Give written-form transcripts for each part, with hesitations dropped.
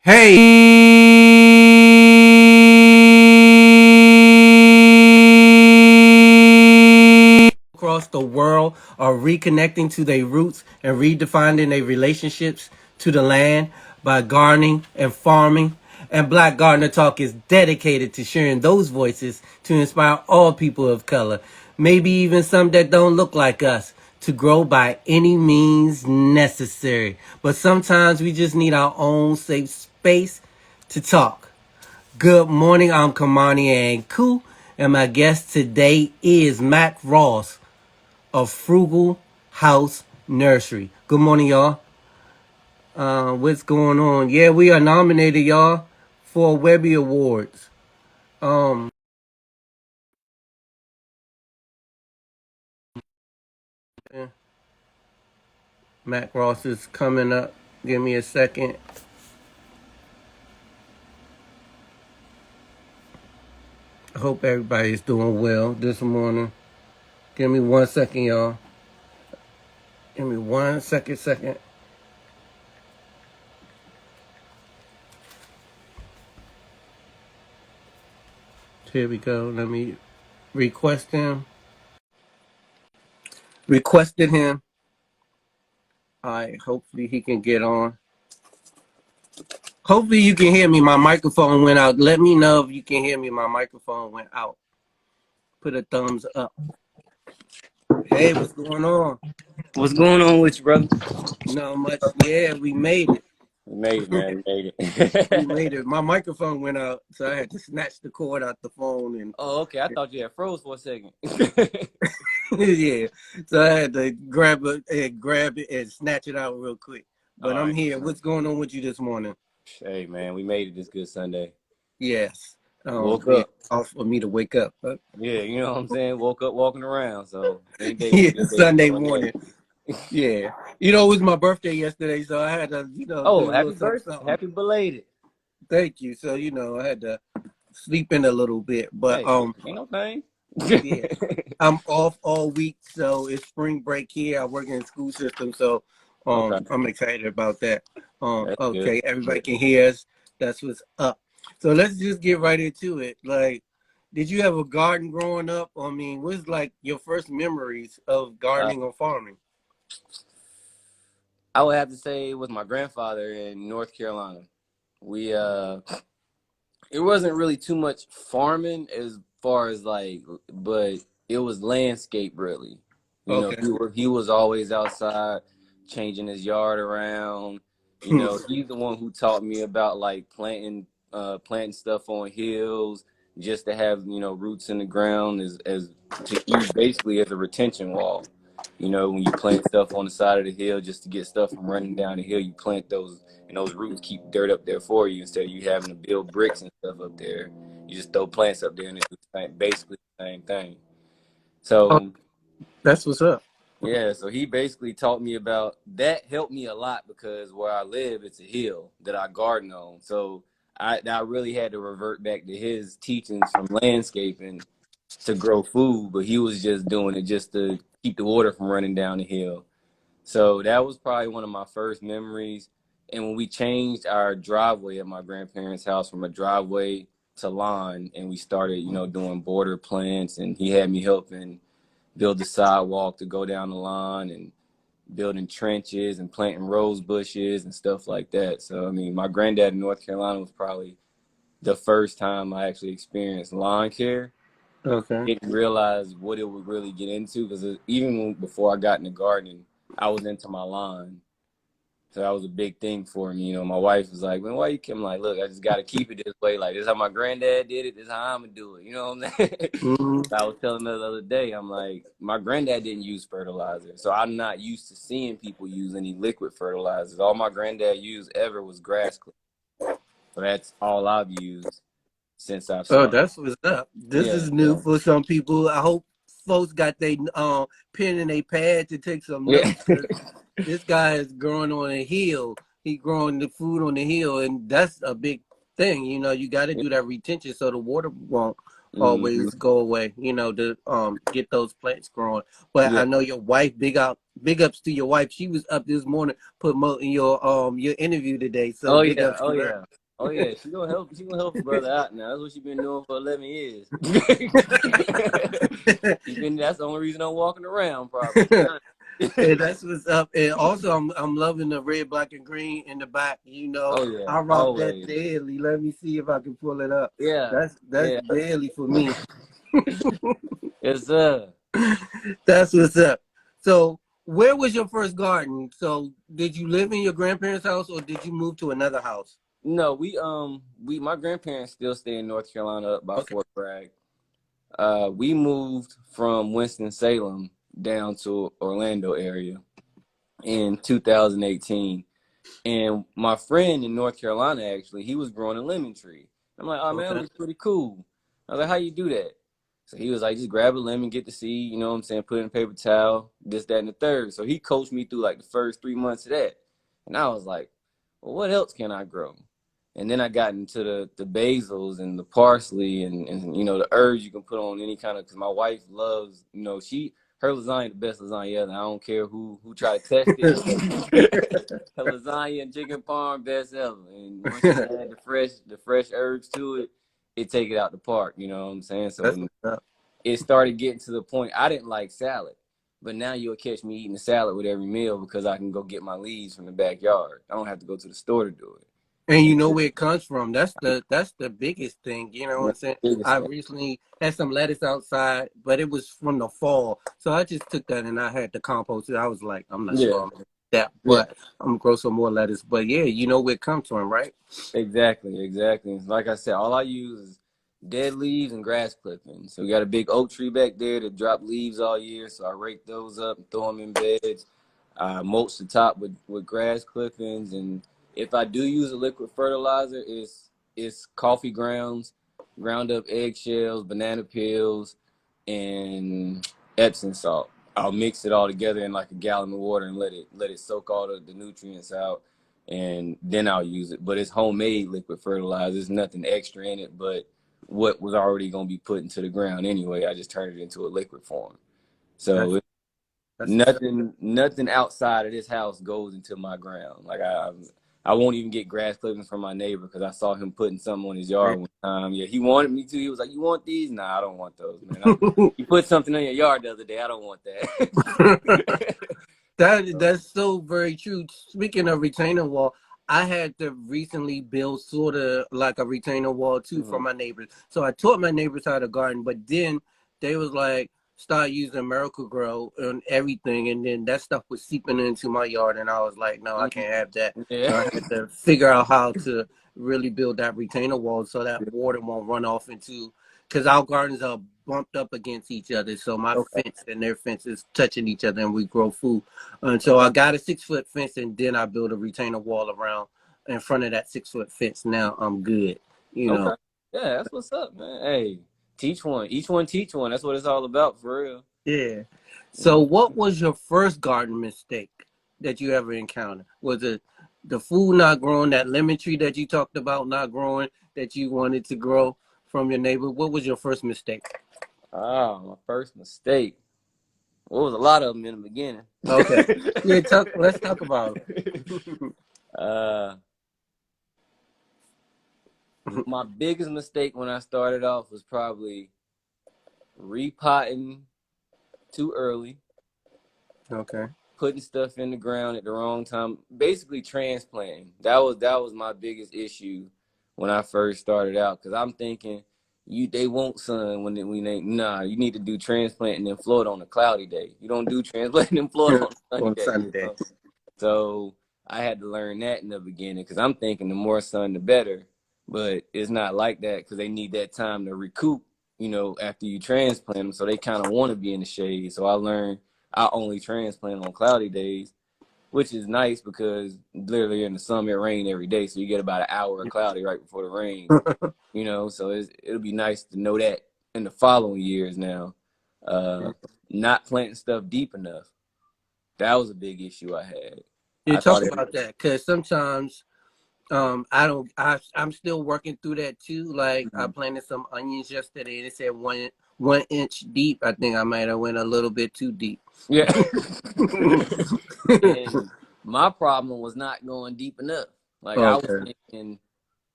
Hey, across the world are reconnecting to their roots and redefining their relationships to the land by gardening and farming. And Black Gardener Talk is dedicated to sharing those voices to inspire all people of color, maybe even some that don't look like us, to grow by any means necessary. But sometimes we just need our own safe space to talk. Good morning, I'm Kamani and Koo, and my guest today is Matt Ross of Frugal House Nursery. Good morning, y'all. What's going on? Yeah, we are nominated, y'all, for Webby Awards. Um, Matt Ross is coming up. Give me a second. I hope everybody's doing well this morning. Give me 1 second, y'all. Give me 1 second. Here we go. Let me request him. Requested him. All right. Hopefully he can get on. Hopefully you can hear me. My microphone went out. Let me know if you can hear me. My microphone went out. Put a thumbs up. Hey, what's going on? What's going on with you, brother? Not much. Yeah, we made it. We made it, man. We made We it. made it. My microphone went out, so I had to snatch the cord out the phone and Oh, okay. I thought you had froze for a second. yeah. So I had to grab it and snatch it out real quick. But All I'm right. here. What's going on with you this morning? Hey, man, we made it this good Sunday. Yes. Woke Yeah, up. off for me to wake up. Yeah, you know what I'm saying? Woke up walking around. So any day was a Yeah, good day for Sunday doing morning. that. Yeah. It was my birthday yesterday, so I had to, do Oh, a little happy something, birthday. something. Happy belated. Thank you. So, I had to sleep in a little bit. But Hey, ain't no thing. yeah. I'm off all week, so it's spring break here. I work in the school system, so Okay. I'm excited about that. That's good. Okay, everybody can hear us. That's what's up. So let's just get right into it. Like, did you have a garden growing up? I mean, what's like your first memories of Uh, gardening or farming? I would have to say it was my grandfather in North Carolina. We it wasn't really too much farming as far as like, but it was landscape really. You know, Okay. he was always outside changing his yard around. You know, he's the one who taught me about like planting stuff on hills just to have, roots in the ground as to use basically as a retention wall. You know, when you plant stuff on the side of the hill just to get stuff from running down the hill, you plant those, and those roots keep dirt up there for you instead of you having to build bricks and stuff up there. You just throw plants up there and it's basically the same thing. Oh, So that's what's up. yeah, so he basically taught me about that. Helped me a lot because where I live, it's a hill that I garden on. So I really had to revert back to his teachings from landscaping to grow food, but he was just doing it just to keep the water from running down the hill. So that was probably one of my first memories. And when we changed our driveway at my grandparents' house from a driveway to lawn, and we started, doing border plants, and he had me helping build the sidewalk to go down the lawn and building trenches and planting rose bushes and stuff like that. So, I mean, my granddad in North Carolina was probably the first time I actually experienced lawn care. Okay. Didn't realize what it would really get into because even before I got into gardening, I was into my lawn. So that was a big thing for me. You know, my wife was like, "Man, why you keep?" I'm like, "Look, I just got to keep it this way. Like this is how my granddad did it. This is how I'm gonna do it." You know what I'm saying? Hmm. I was telling her the other day, I'm like, my granddad didn't use fertilizer, so I'm not used to seeing people use any liquid fertilizers. All my granddad used ever was grass clippings. So that's all I've used since I've Oh, started. that's what's up. This Yeah. is new So for some people. I hope folks got their pen and a pad to take some yeah. notes. This guy is growing on a hill. He growing the food on the hill, and that's a big thing. You got to do that retention so the water won't Hmm. always go away, to get those plants growing. But Yeah. I know your wife, big ups to your wife. She was up this morning promoting your interview today. So Oh big yeah. ups Oh to her. yeah. Oh yeah. She gonna help. She gonna help a brother out now. That's what she been doing for 11 years. That's the only reason I'm walking around, probably. And that's what's up. And also, I'm loving the red, black, and green in the back. Oh yeah. I rock that Always. daily. Let me see if I can pull it up. Yeah. That's Yeah. daily for me. Yes, sir. That's what's up. So, where was your first garden? So, did you live in your grandparents' house or did you move to another house? No, we my grandparents still stay in North Carolina up by Okay. Fort Bragg. We moved from Winston-Salem down to Orlando area in 2018. And my friend in North Carolina, actually, he was growing a lemon tree. I'm like, oh man, that Okay. looks pretty cool. I was like, how you do that? So he was like, just grab a lemon, get the seed, you know what I'm saying, put it in a paper towel, this, that, and the third. So he coached me through like the first 3 months of that. And I was like, well, what else can I grow? And then I got into the basils and the parsley and the herbs you can put on any kind of, because my wife loves, her lasagna the best lasagna ever. I don't care who try to test it. Her lasagna and chicken parm best ever. And once you add the fresh herbs to it, it take it out the park. You know what I'm saying? That's So what's up. it started getting to the point I didn't like salad, but now you'll catch me eating a salad with every meal because I can go get my leaves from the backyard. I don't have to go to the store to do it. And you And know where it comes from. That's the biggest thing. You know what I'm that's saying? the biggest I thing. recently had some lettuce outside, but it was from the fall. So I just took that and I had to compost it. I was like, I'm not sure Yeah, I'm gonna do that, yeah. but I'm gonna grow some more lettuce. But yeah, you know where it comes from, right? Exactly. Like I said, all I use is dead leaves and grass clippings. So we got a big oak tree back there that drop leaves all year. So I rake those up and throw them in beds. I mulch the top with grass clippings, and if I do use a liquid fertilizer, it's coffee grounds, ground up eggshells, banana peels, and Epsom salt. I'll mix it all together in like a gallon of water and let it soak all the nutrients out, and then I'll use it. But it's homemade liquid fertilizer. There's nothing extra in it, but what was already gonna be put into the ground anyway. I just turned it into a liquid form. That's So that's what's up. nothing outside of this house goes into my ground. Like I won't even get grass clippings from my neighbor because I saw him putting something on his yard one time. Yeah, he wanted me to. He was like, "You want these?" Nah, I don't want those, man. You put something on your yard the other day. I don't want that. That's so very true. Speaking of retaining wall, I had to recently build sort of like a retaining wall too for Mhm. my neighbors. So I taught my neighbors how to garden, but then they was like start using Miracle Grow and everything, and then that stuff was seeping into my yard, and I was like, no, I can't have that. Yeah. So I had to figure out how to really build that retaining wall so that water won't run off into because our gardens are bumped up against each other. So my Okay. fence and their fence is touching each other, and we grow food. And so I got a 6 foot fence, and then I built a retainer wall around in front of that 6 foot fence. Now I'm good, you know. Okay. Yeah, that's what's up, man. Hey, teach one. Each one teach one. That's what it's all about, for real. Yeah. So, what was your first garden mistake that you ever encountered? Was it the food not growing, that lemon tree that you talked about not growing, that you wanted to grow from your neighbor? What was your first mistake? My first mistake. Well, it was a lot of them in the beginning. Okay. Yeah, let's talk about it. uh, my biggest mistake when I started off was probably repotting too early, Okay. putting stuff in the ground at the wrong time, basically transplanting. That was my biggest issue when I first started out because I'm thinking they want sun nah, you need to do transplanting in Florida on a cloudy day. You don't do transplanting in Florida on a sunny On day. Sunday. So I had to learn that in the beginning because I'm thinking the more sun the better, but it's not like that because they need that time to recoup, after you transplant them. So they kind of want to be in the shade. So I learned I only transplant on cloudy days, which is nice because literally in the summer it rain every day, so you get about an hour of cloudy right before the rain. So it'll be nice to know that in the following years now. Not planting stuff deep enough. That was a big issue I had. You I talk thought about that because sometimes I don't. I'm still working through that too. Like I Mhm. planted some onions yesterday, and it said 1 inch deep. I think I might have went a little bit too deep. Yeah. And my problem was not going deep enough. Like I was Okay. thinking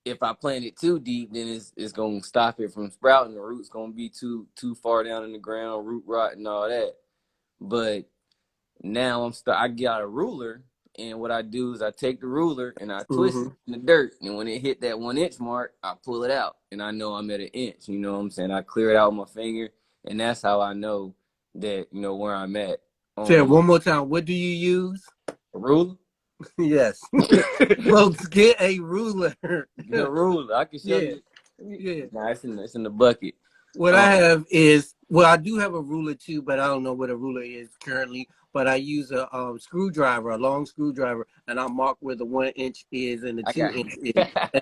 if I plant it too deep, then it's gonna stop it from sprouting. The roots gonna be too far down in the ground, root rot and all that. But now I got a ruler, and what I do is I take the ruler and I twist Mm-hmm. it in the dirt, and when it hit that 1 inch mark, I pull it out, and I know I'm at an inch. You know what I'm saying? I clear it out with my finger, and that's how I know that where I'm at. Say it Um, one more time. What do you use? a ruler. Yes, folks, get a ruler. Get a ruler. I can show Yeah, you. yeah. Nah, it's in the bucket. What I Um, have is, well, I do have a ruler too, but I don't know what a ruler is currently. But I use a screwdriver, a long screwdriver, and I mark where the 1 inch is and the I two got. inch is,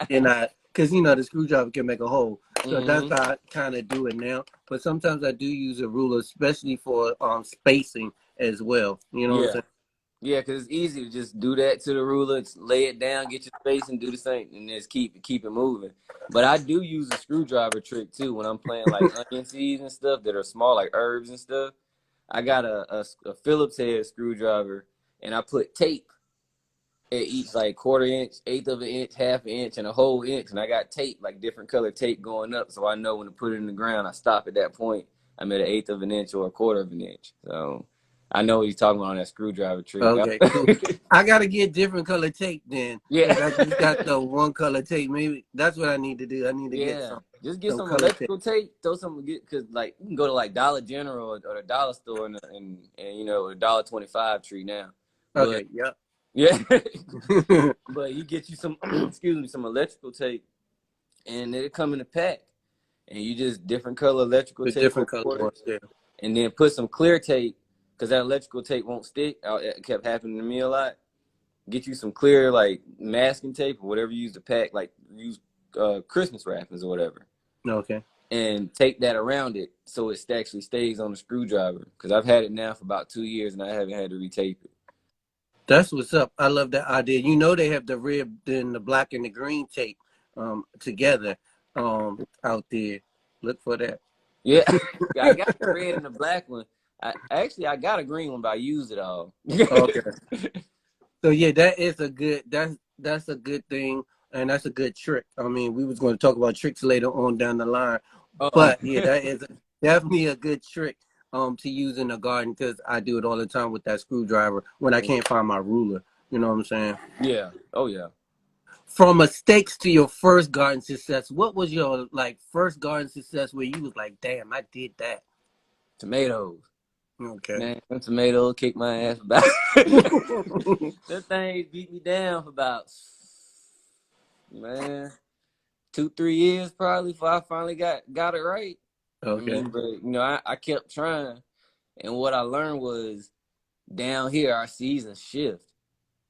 and because the screwdriver can make a hole, so that's Hmm. how I kind of do it now. But sometimes I do use a ruler, especially for spacing as well. You know what I'm Yeah. saying? Yeah, because it's easy to just do that to the ruler, lay it down, get your space, and do the same, and just keep it moving. But I do use a screwdriver trick too when I'm playing like onion seeds and stuff that are small, like herbs and stuff. I got a Phillips head screwdriver, and I put tape at each like quarter inch, eighth of an inch, half an inch, and a whole inch. And I got tape, like different color tape going up, so I know when to put it in the ground. I stop at that point. I'm at an eighth of an inch or a quarter of an inch. So I know what he's talking about on that screwdriver trick. Okay, cool. I gotta get different color tape then, Yeah. because I just got the one color tape. Maybe that's what I need to do. I need to get Yeah. Just get some some color tape. electrical tape. Throw some because like you can go to like Dollar General or the dollar store and a $1.25 tree now. But Okay, yep. yeah. But you get you some excuse me, some electrical tape and it'll come in a pack. And you just different color electrical The tape different or color quarters, ones, yeah. and then put some clear tape because that electrical tape won't stick. It kept happening to me a lot. Get you some clear like masking tape or whatever you use to pack, like use Christmas wrappings or whatever, Okay. and tape that around it so it actually stays on the screwdriver. Because I've had it now for about 2 years and I haven't had to retape it. That's what's up. I love that idea. They have the red and the black and the green tape together out there. Look for that. Yeah, I got the red and the black one. I got a green one, but I used it all. Okay. So yeah, that's a good thing, and that's a good trick. I mean, we was going to talk about tricks later on down the line, Oh, but yeah, that is definitely a good trick to use in the garden, because I do it all the time with that screwdriver when I can't find my ruler. You know what I'm saying? yeah. Oh, yeah. From mistakes to your first garden success, what was your like first garden success where you was like, damn, I did that? Tomatoes. Okay. Man, them tomatoes kicked my ass about. That thing beat me down for about, man, 2, 3 years probably before I finally got it right. I Okay. mean, but I kept trying, and what I learned was down here our seasons shift.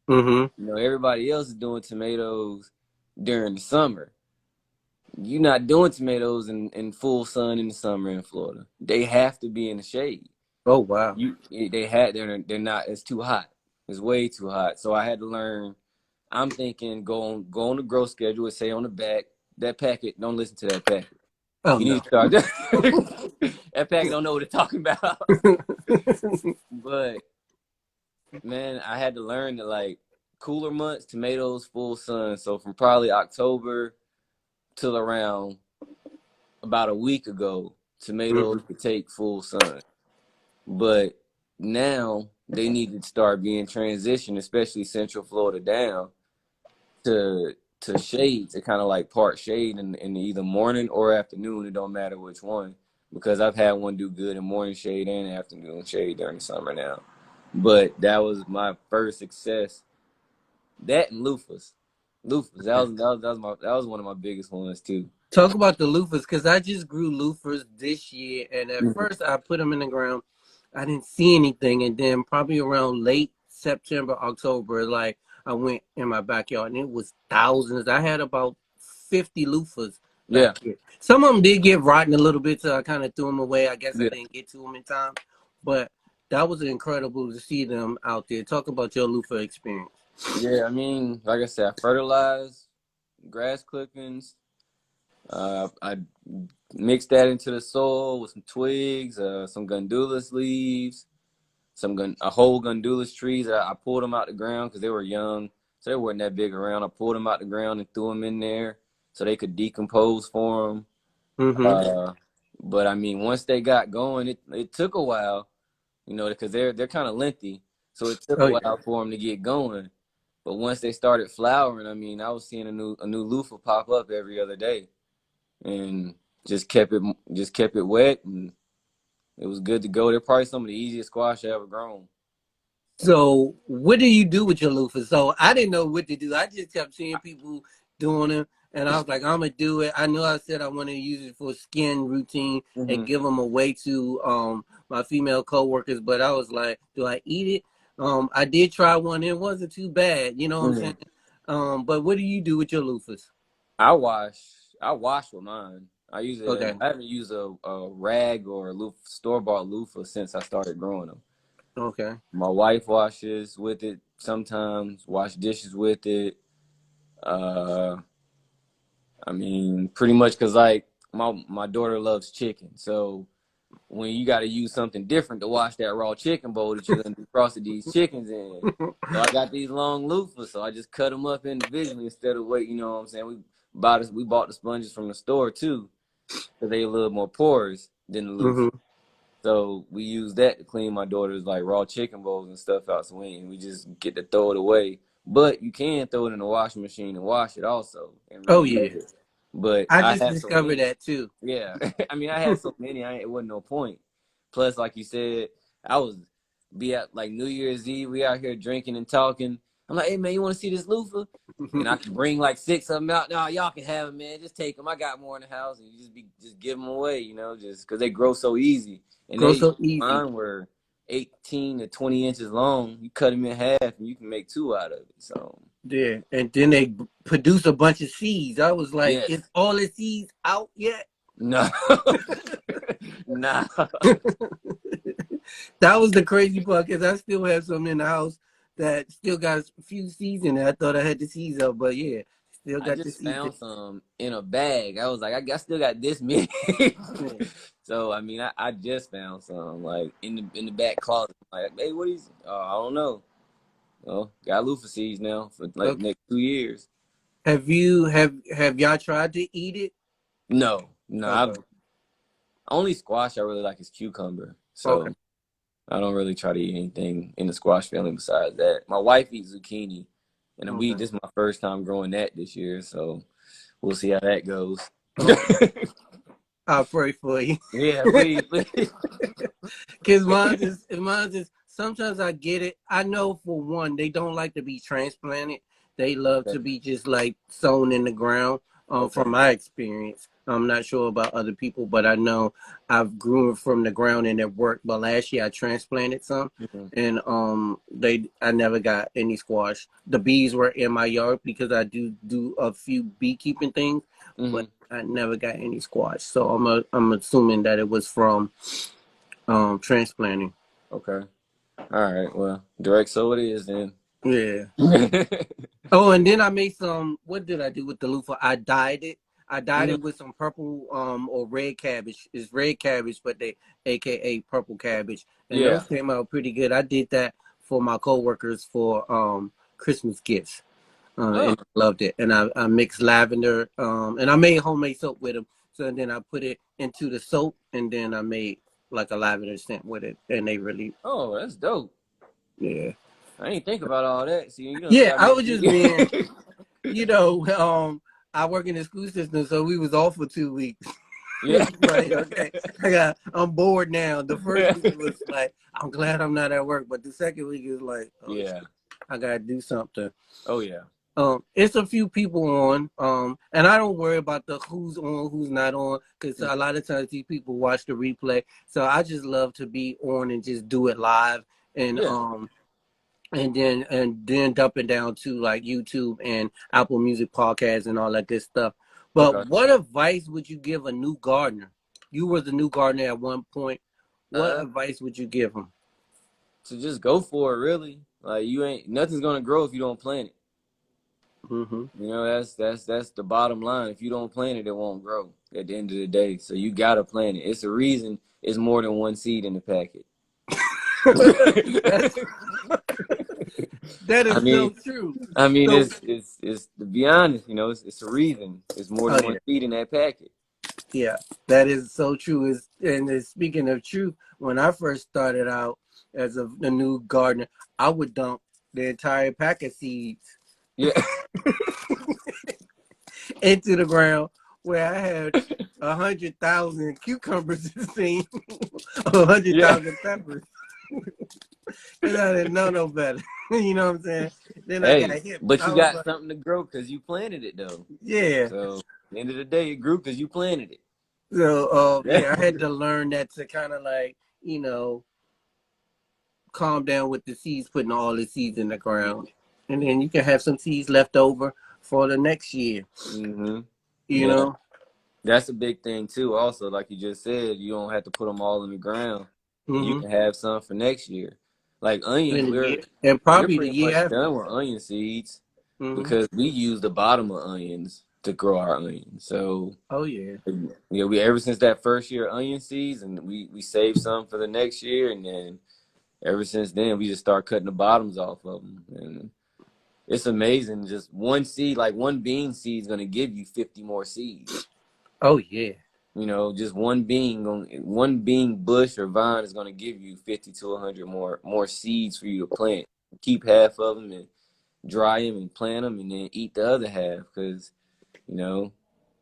Mm-hmm. Everybody else is doing tomatoes during the summer. You're not doing tomatoes in full sun in the summer in Florida. They have to be in the shade. Oh wow. They're not. It's too hot. It's way too hot. So I had to learn. I'm thinking go on the growth schedule and say on the back that packet. Don't listen to that packet. Oh You need no. to start. That packet don't know what it's talking about. But man, I had to learn that like cooler months, tomatoes full sun. So from probably October till around about a week ago, tomatoes Mhm. could take full sun. But now they need to start being transitioned, especially Central Florida down to shade, to kind of like part shade in either morning or afternoon. It don't matter which one, because I've had one do good in morning shade and afternoon shade during the summer now. But that was my first success. That and loofahs. Loofahs. That was one of my biggest ones too. Talk about the loofahs, because I just grew loofahs this year, and at Mhm. first I put them in the ground. I didn't see anything, and then probably around late September, October, like I went in my backyard, and it was thousands. I had about 50 loofahs Yeah. back here. Some of them did get rotten a little bit, so I kind of threw them away. I guess I Yeah. didn't get to them in time, but that was incredible to see them out there. Talk about your loofah experience. Yeah, I mean, like I said, I fertilized. grass clippings. I mixed that into the soil with some twigs, some gundulus leaves, a whole gundulus trees. I pulled them out the ground because they were young, so they weren't that big around. I pulled them out the ground and threw them in there so they could decompose for them. Mm-hmm. But I mean, once they got going, it took a while, because they're kind of lengthy, so it took a Oh yeah. while for them to get going. But once they started flowering, I mean, I was seeing a new loofah pop up every other day, and just kept it wet, and it was good to go. They're probably some of the easiest squash I ever grown. So what do you do with your loofahs? So I didn't know what to do. I just kept seeing people doing them, and I was like, I'm gonna do it. I know I said I want to use it for skin routine and Hmm. give them away to my female coworkers, but I was like, do I eat it? I did try one. It wasn't too bad. You know what I'm Hmm. saying? But what do you do with your loofahs? I wash. I wash with mine. Okay. I haven't used a rag or a store bought loofah since I started growing them. Okay. My wife washes with it sometimes. Wash dishes with it. Uh, I mean, pretty much because like my daughter loves chicken, so when you got to use something different to wash that raw chicken bowl that you're gonna be frosted these chickens in. So I got these long loofahs, so I just cut them up individually instead of wait. You know what I'm saying? We bought the sponges from the store too, because they a little more porous than the loofah. Mm-hmm. So we use that to clean my daughter's like raw chicken bowls and stuff out. So we just get to throw it away. But you can throw it in the washing machine and wash it also and Oh yeah. reuse it. But I I just have so discovered many. that too. Yeah, I mean, I had so many, it wasn't no point. Plus, like you said, I was be at like New Year's Eve. We out here drinking and talking. I'm like, hey man, you want to see this loofah? And I can bring like six of them out. No, y'all can have them, man. Just take them. I got more in the house, and you just give them away, just because they grow so easy. And Grow so easy. mine were 18 to 20 inches long. You cut them in half, and you can make two out of it. So Yeah, and then they produce a bunch of seeds. I was like, yes, is all the seeds out yet? no, nah. That was the crazy part because I still have some in the house that still got a few seeds in it. I thought I had the seeds out, but yeah, still I got the just seeds. found some in a bag. I was like, I still got this many. Yeah. So I mean, I just found some like in the back closet. Like, hey, what is? I don't know. Well, got loofah seeds now for like Okay. next 2 years. Have y'all tried to eat it? No, no. Okay. Only squash I really like is cucumber. Okay. So I don't really try to eat anything in the squash family besides that. My wife eats zucchini, and Okay. this is my first time growing that this year. So we'll see how that goes. Okay. I'll pray for you. Yeah, please, please. Cause mine is sometimes I get it. I know for one, they don't like to be transplanted. They love Okay. to be just like sown in the ground. Okay. From my experience. I'm not sure about other people, but I know I've grew it from the ground and it worked. But last year I transplanted some Hmm. and I never got any squash. The bees were in my yard because I do a few beekeeping things, but Hmm. I never got any squash. So I'm assuming that it was from transplanting. Okay. All right. Well, direct so it is then. Yeah. Hmm. Oh, and then I made some. What did I do with the loofah? I dyed it. I dyed it with some purple or red cabbage. It's red cabbage, but they AKA purple cabbage, and those Yeah. came out pretty good. I did that for my coworkers for Christmas gifts, Oh. and I loved it. And I mixed lavender, and I made homemade soap with them. So then I put it into the soap, and then I made like a lavender scent with it, and they really, Oh, that's dope. yeah. I ain't think about all that. See, you done Yeah, got I me. was just being, you know, I work in the school system, so we was off for 2 weeks. Yeah. Like, okay, I'm bored now. The first week was like, I'm glad I'm not at work, but the second week is like, oh, Yeah. I gotta do something. Oh yeah. It's a few people on, and I don't worry about the who's on, who's not on, because a lot of times these people watch the replay. So I just love to be on and just do it live, and Yeah. and then dumping down to like YouTube and Apple Music podcasts and all that good stuff. But Okay. what advice would you give a new gardener? You were the new gardener at one point. What Uh, advice would you give them? to just go for it, really. Like you ain't nothing's gonna grow if you don't plant it. Mm-hmm. You know, that's the bottom line. If you don't plant it, it won't grow at the end of the day. So you gotta plant it. It's a reason it's more than one seed in the packet. That's, that I is so mean, true. So, it's to be honest, you know, it's a reason. It's more oh than one yeah, seed in that packet. yeah, that is so true. Speaking of truth, when I first started out as a new gardener, I would dump the entire pack of seeds Yeah, into the ground where I had 100,000 cucumbers to see, 100,000 yeah. peppers, and I didn't know no better. You know what I'm saying? Then I got Hey, hit. but I you was got like, something to grow because you planted it though. yeah. So at the end of the day, it grew because you planted it. So, Yeah. yeah, I had to learn that to kind of like, calm down with the seeds, putting all the seeds in the ground, and then you can have some seeds left over for the next year. Mm-hmm. You Yeah. know. That's a big thing too. Also, like you just said, you don't have to put them all in the ground, and you Mm-hmm. can have some for next year. Like onions, In the we're year, and we're probably the pretty year much after. done with onion seeds Mm-hmm. because we use the bottom of onions to grow our onions. So Oh yeah. yeah, we ever since that first year of onion seeds, and we saved some for the next year, and then ever since then we just start cutting the bottoms off of them, and it's amazing. Just one seed, like one bean seed, is gonna give you 50 more seeds. Oh yeah. You know, just one bean bush or vine is going to give you 50 to 100 more seeds for you to plant. Keep half of them and dry them and plant them, and then eat the other half because you know.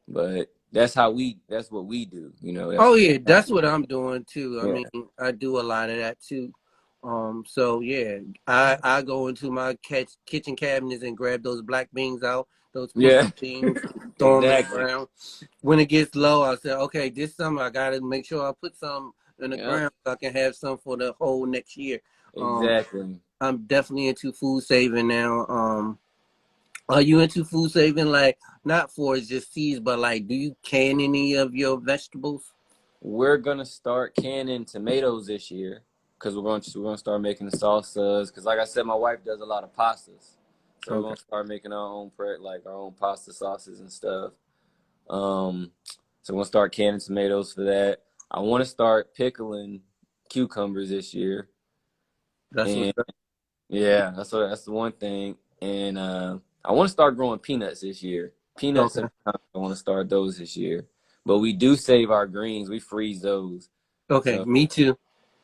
But that's what we do. You know, Oh that's yeah, how that's what I'm doing too. I yeah, mean, I do a lot of that too. So yeah, I go into my kitchen cabinets and grab those black beans out, those pinto yeah. beans, throw them in the Exactly. ground. When it gets low, I say, okay, this summer I gotta make sure I put some in the Yep. ground so I can have some for the whole next year. Um, Exactly. I'm definitely into food saving now. Are you into food saving, like not for just seeds, but like, do you can any of your vegetables? We're gonna start canning tomatoes this year because we're gonna start making the salsas. Because like I said, my wife does a lot of pastas, so we're Okay. gonna start making our own like our own pasta sauces and stuff. Um, so we're gonna start canning tomatoes for that. I want to start pickling cucumbers this year, That's what's and up. yeah, that's the one thing. And I want to start growing peanuts this year. Peanuts Okay. and I want to start those this year. But we do save our greens. We freeze those. Okay. So Me too.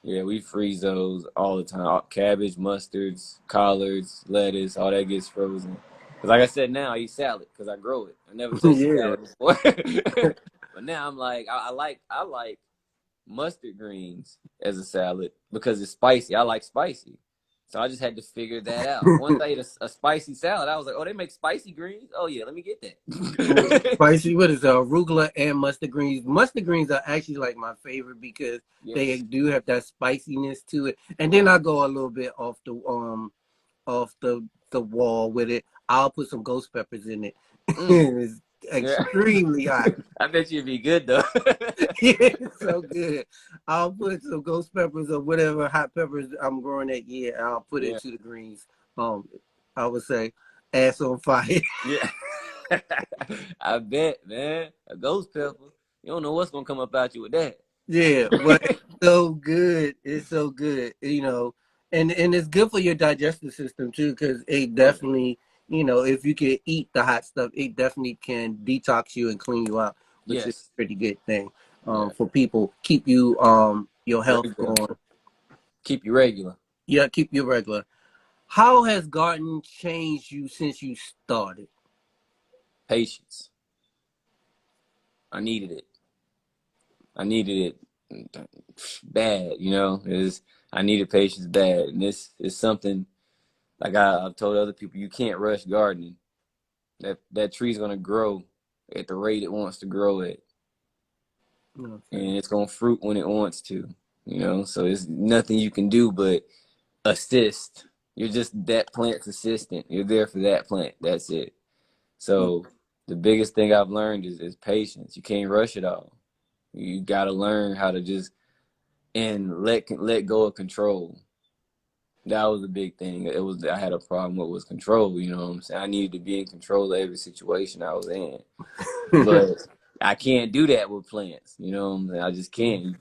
yeah, we freeze those all the time. Cabbage, mustards, collards, lettuce, all that gets frozen. Cause like I said, now I eat salad because I grow it. I never touched Yeah. salad before, but now I'm like, I like mustard greens as a salad because it's spicy. I like spicy, so I just had to figure that out. Once I ate a spicy salad, I was like, oh, they make spicy greens. Oh yeah, let me get that. Spicy. What is arugula and mustard greens? Mustard greens are actually like my favorite because they Yes. do have that spiciness to it. And then I go a little bit off the wall with it. I'll put some ghost peppers in it. Mm. It's Yeah. extremely hot. I bet you'd be good though. Yeah, it's so good. I'll put some ghost peppers or whatever hot peppers I'm growing that year. I'll put it Yeah. to the greens. Um, I would say ass on fire. Yeah. I bet, man. A ghost pepper. You don't know what's gonna come up out you with that. Yeah, but it's so good. It's so good. And it's good for your digestive system too, because it Oh yeah. definitely, if you can eat the hot stuff, it definitely can detox you and clean you out, which is Yes. a pretty good thing. Yeah. For people, keep you your health Regular. going. Keep you regular. Yeah, keep you regular. How has gardening changed you since you started? Patience. I needed it. I needed it bad, you know. I needed patience bad. And this is something like I've told other people, you can't rush gardening. That tree's gonna grow at the rate it wants to grow at. Okay. And it's gonna fruit when it wants to, you know. So it's nothing you can do but assist. You're just that plant's assistant. You're there for that plant. That's it. So the biggest thing I've learned is patience. You can't rush it all. You got to learn how to just and let go of control. That was a big thing. It was I had a problem with was control. You know what I'm saying? I needed to be in control of every situation I was in, but I can't do that with plants. You know what I'm saying? I just can't.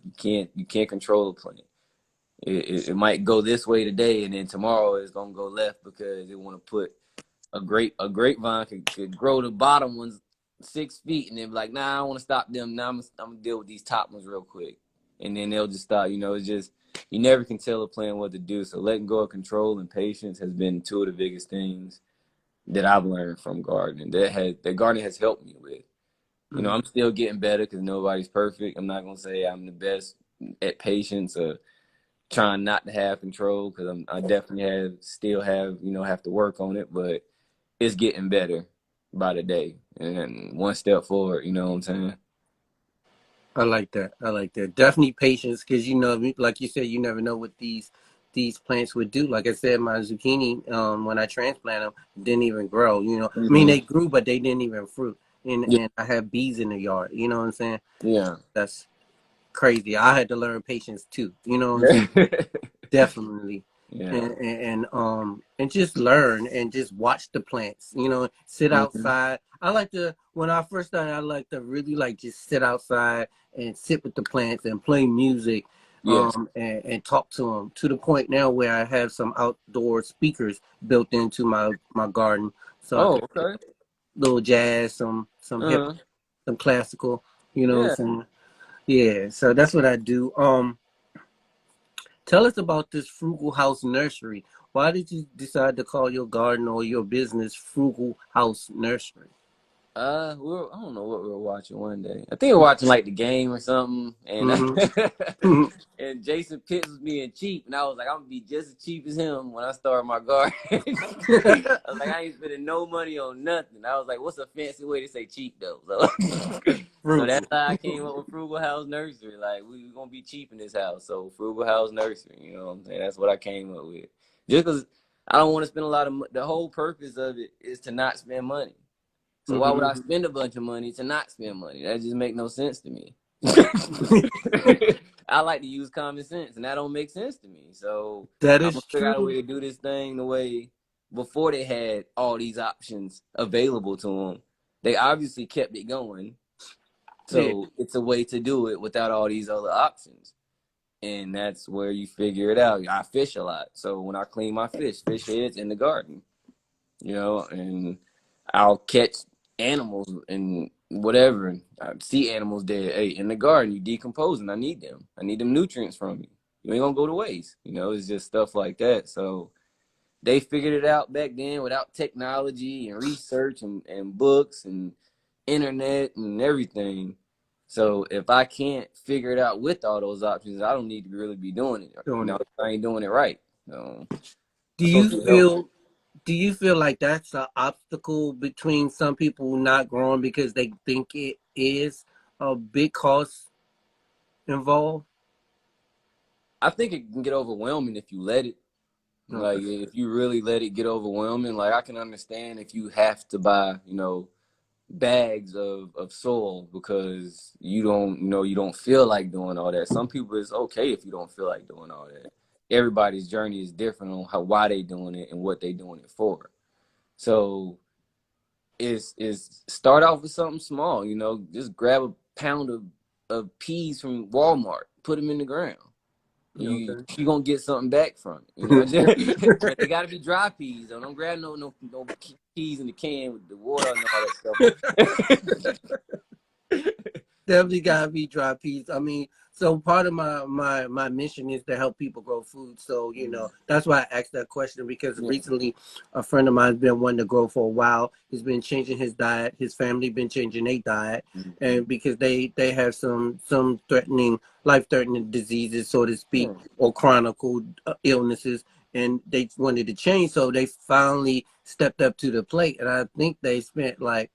You can't control a plant. It might go this way today, and then tomorrow it's gonna go left because they want to put a grapevine could grow the bottom ones 6 feet, and then be like, nah, I want to stop them. Now I'm gonna deal with these top ones real quick, and then they'll just stop. You know, it's just you never can tell a plant what to do. So letting go of control and patience has been two of the biggest things that I've learned from gardening. That gardening has helped me with. You know, I'm still getting better because nobody's perfect. I'm not gonna say I'm the best at patience or trying not to have control because I definitely still have to work on it, but it's getting better by the day and one step forward. You know what I'm saying? I like that. I like that. Definitely patience, because like you said, you never know what these plants would do. Like I said, my zucchini, when I transplanted them, didn't even grow. I mean, Mm-hmm. they grew, but they didn't even fruit. And Yeah. and I have bees in the yard. You know what I'm saying? Yeah. That's crazy. I had to learn patience too. You know what I'm saying? Definitely. Yeah. And just learn and just watch the plants, sit Mm-hmm. outside. I like to, when I first started, I like to really like just sit outside and sit with the plants and play music, Yes. and talk to them, to the point now where I have some outdoor speakers built into my garden, so I Oh, can okay. little jazz, some hip, Uh-huh. some classical, what I'm Yeah. saying? Yeah, so that's what I do. Tell us about this Frugal House Nursery. Why did you decide to call your garden or your business Frugal House Nursery? I don't know what we were watching one day. I think we were watching like the game or something, and Mm-hmm. and Jason Pitts was being cheap, and I was like, I'm gonna be just as cheap as him when I start my garden. I was like, I ain't spending no money on nothing. I was like, what's a fancy way to say cheap though? So that's Frugal. how I came up with Frugal House Nursery. Like we gonna be cheap in this house, so Frugal House Nursery. You know what I'm saying? That's what I came up with. Just because I don't want to spend a lot of the whole purpose of it is to not spend money. So why would Mm-hmm. I spend a bunch of money to not spend money? That just make no sense to me. I like to use common sense, and that don't make sense to me. So That I'm gonna is figure out a way true. to do this thing the way before they had all these options available to them. They obviously kept it going, Yeah. so it's a way to do it without all these other options. And that's where you figure it out. I fish a lot, so when I clean my fish heads in the garden, and I'll catch animals and whatever. And I see animals dead. Hey, in the garden, you decomposing. I need them. I need them nutrients from you. You ain't gonna go to waste. It's just stuff like that. So they figured it out back then without technology and research and books and internet and everything. So if I can't figure it out with all those options, I don't need to really be doing it. Doing it. I ain't doing it right. So Do I'm you supposed to help. feel do you feel like that's an obstacle between some people not growing because they think it is a big cost involved? I think it can get overwhelming if you let it. Okay. Like if you really let it get overwhelming, like I can understand if you have to buy, bags of soil because you don't feel like doing all that. Some people it's okay if you don't feel like doing all that. Everybody's journey is different on why they doing it and what they doing it for. So is start off with something small, just grab a pound of peas from Walmart, put them in the ground. You gonna get something back from it, but they gotta be dry peas. Don't grab no peas in the can with the water and all that stuff. Definitely gotta be dry peas. I mean, so part of my mission is to help people grow food. So that's why I asked that question, because Yeah. recently a friend of mine's been wanting to grow for a while. He's been changing his diet. His family been changing their diet, Mm-hmm. and because they have some life threatening diseases, so to speak, Yeah. or chronic illnesses, and they wanted to change. So they finally stepped up to the plate, and I think they spent like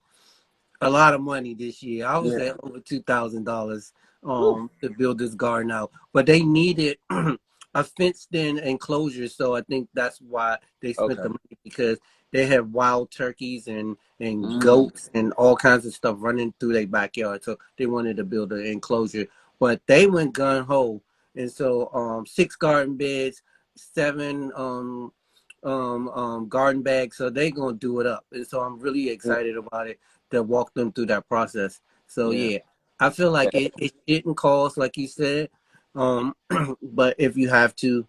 a lot of money this year. I would Yeah. say over $2,000 Whew. to build this garden out. But they needed a fenced in enclosure, so I think that's why they spent Okay. the money, because they have wild turkeys and Mm. goats and all kinds of stuff running through their backyard. So they wanted to build an enclosure. But they went gun ho. And so 6 garden beds, 7 garden bags, so they gonna do it up, and so I'm really Yeah. excited about it to walk them through that process. So Yeah. yeah, I feel like it shouldn't cost, like you said, but if you have to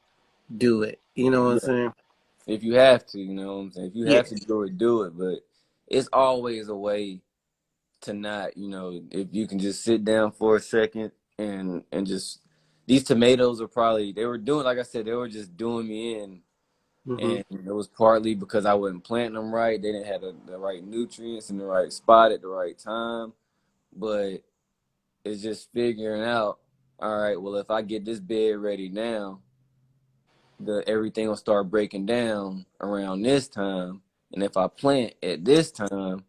do it, you know what I'm Yeah. saying? If you have to, you know what I'm saying? If you Yeah. have to do it. But it's always a way to not, if you can just sit down for a second and just these tomatoes are probably they were doing like I said, they were just doing me in. Hmm. And it was partly because I wasn't planting them right. They didn't have the right nutrients in the right spot at the right time. But it's just figuring out, all right, well, if I get this bed ready now, everything will start breaking down around this time. And if I plant at this time,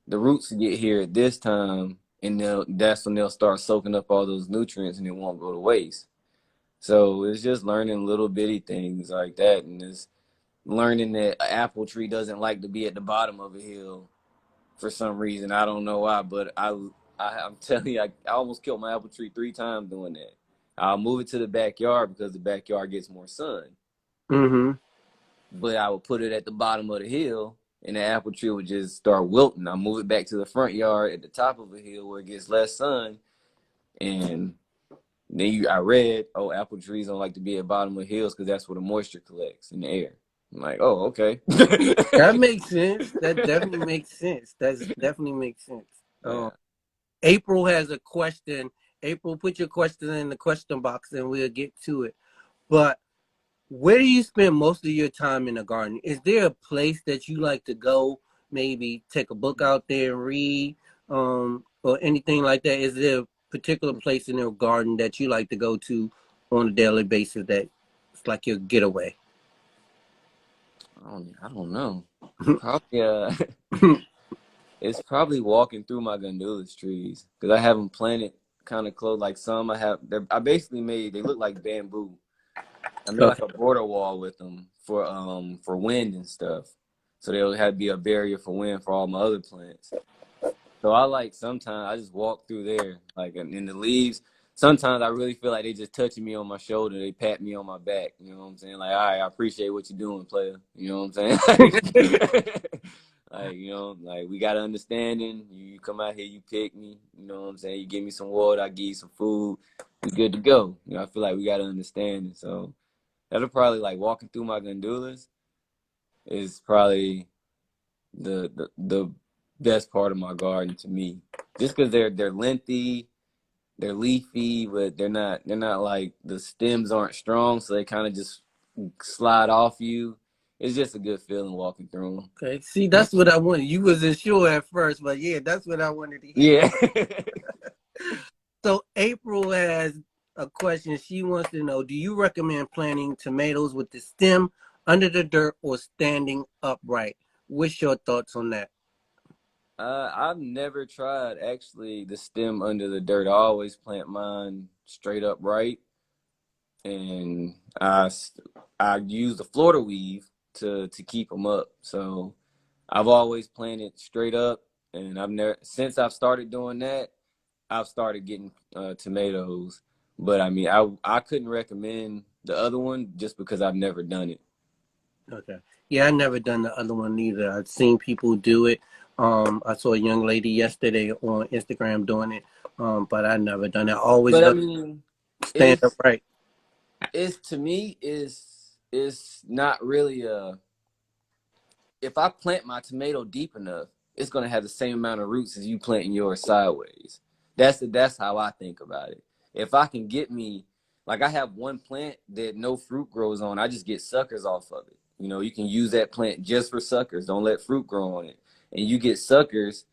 the roots get here at this time, and that's when they'll start soaking up all those nutrients and it won't go to waste. So it's just learning little bitty things like that, and it's learning that an apple tree doesn't like to be at the bottom of a hill for some reason. I don't know why, but I'm telling you, I almost killed my apple tree 3 times doing that. I'll move it to the backyard because the backyard gets more sun, Hmm. but I would put it at the bottom of the hill, and the apple tree would just start wilting. I move it back to the front yard at the top of a hill where it gets less sun, and then I read, oh, apple trees don't like to be at the bottom of hills because that's where the moisture collects in the air. I'm like, oh, okay. That makes sense. That definitely makes sense. That's definitely makes sense. Yeah. April has a question. April, put your question in the question box and we'll get to it. But where do you spend most of your time in the garden? Is there a place that you like to go? Maybe take a book out there and read, or anything like that? Is there a particular place in your garden that you like to go to on a daily basis that it's like your getaway? I don't know. Probably it's probably walking through my gandulas trees because I have them planted kind of close. Like some I basically made they look like bamboo. I made like Okay. a border wall with them for wind and stuff. So they'll have to be a barrier for wind for all my other plants. So I like sometimes I just walk through there, like in the leaves. Sometimes I really feel like they just touching me on my shoulder. They pat me on my back. You know what I'm saying? Like, all right, I appreciate what you're doing, player. You know what I'm saying? Like, like we got an understanding. You come out here, you pick me. You know what I'm saying? You give me some water, I give you some food. We good to go. I feel like we got an understanding. So that'll probably like walking through my gandulas is probably the best part of my garden to me. Just because they're lengthy, they're leafy, but they're not like the stems aren't strong, so they kind of just slide off you. It's just a good feeling walking through them. Okay. See, that's what I wanted. You wasn't sure at first, but yeah, that's what I wanted to hear. Yeah. So April has a question. She wants to know, do you recommend planting tomatoes with the stem under the dirt or standing upright? What's your thoughts on that? I've never tried actually the stem under the dirt. I always plant mine straight up right, and I use the Florida weave to keep them up. So I've always planted straight up, and I've never since I've started doing that, I've started getting tomatoes. But I mean, I couldn't recommend the other one just because I've never done it. Okay. Yeah, I never done the other one either. I've seen people do it. I saw a young lady yesterday on Instagram doing it. But I never done it. I always But I done mean, stand it's upright. it's to me it's not really a if I plant my tomato deep enough, it's gonna have the same amount of roots as you planting yours sideways. That's how I think about it. If I can get me like I have one plant that no fruit grows on, I just get suckers off of it. You can use that plant just for suckers. Don't let fruit grow on it. And you get suckers,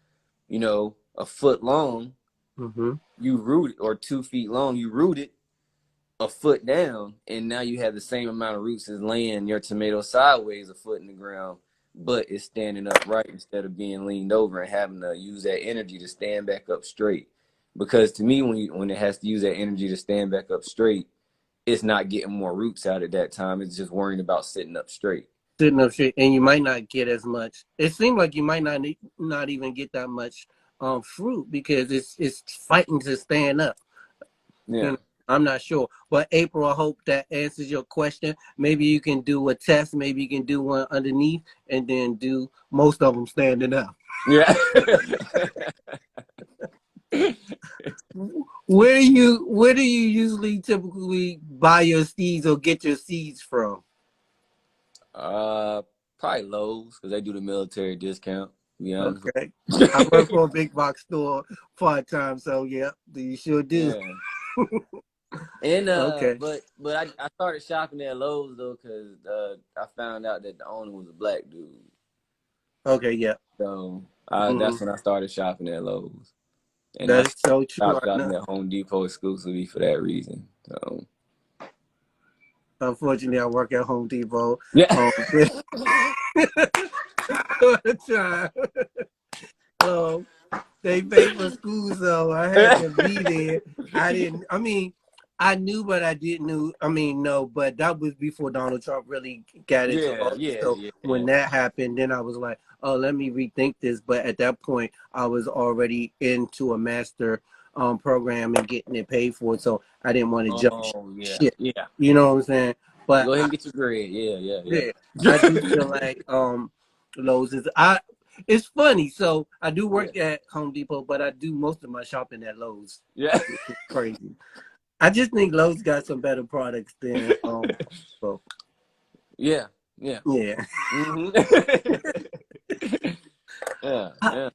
a foot long, Mm-hmm. you root it, or 2 feet long, you root it a foot down, and now you have the same amount of roots as laying your tomato sideways a foot in the ground, but it's standing upright instead of being leaned over and having to use that energy to stand back up straight. Because to me, when it has to use that energy to stand back up straight, it's not getting more roots out at that time. It's just worrying about sitting up straight. Sitting up straight, and you might not get as much. It seems like you might not even get that much fruit because it's fighting to stand up. You Yeah. know? I'm not sure. But April, I hope that answers your question. Maybe you can do a test. Maybe you can do one underneath and then do most of them standing up. Yeah. Where do you usually typically buy your seeds or get your seeds from? Probably Lowe's because they do the military discount. To be honest. Okay. I work for a big box store part time, so yeah, you sure do. Yeah. And Okay. but I started shopping at Lowe's though because I found out that the owner was a black dude. Okay, yeah. So Hmm. that's when I started shopping at Lowe's, and I That is so true. stopped shopping at Home Depot exclusively for that reason. So Unfortunately, I work at Home Depot. yeah, Um, time. um, they pay for school, so I had to be there. I didn't. I mean, I knew, but I didn't know. I mean, no, but that was before Donald Trump really got into yeah, office. yeah, So when yeah. that happened, then I was like, oh, let me rethink this. But at that point, I was already into a master program and getting it paid for. So I didn't want to jump Oh yeah, shit. yeah. You know what I'm saying? But Go ahead and get your grade. Yeah, yeah, yeah, I yeah. do feel like Lowe's is I. It's funny. So I do Yeah, work at Home Depot, but I do most of my shopping at Lowe's. yeah. It's crazy. I just think Lowe's got some better products than Depot. Yeah, yeah. Yeah. Hmm. Yeah, yeah.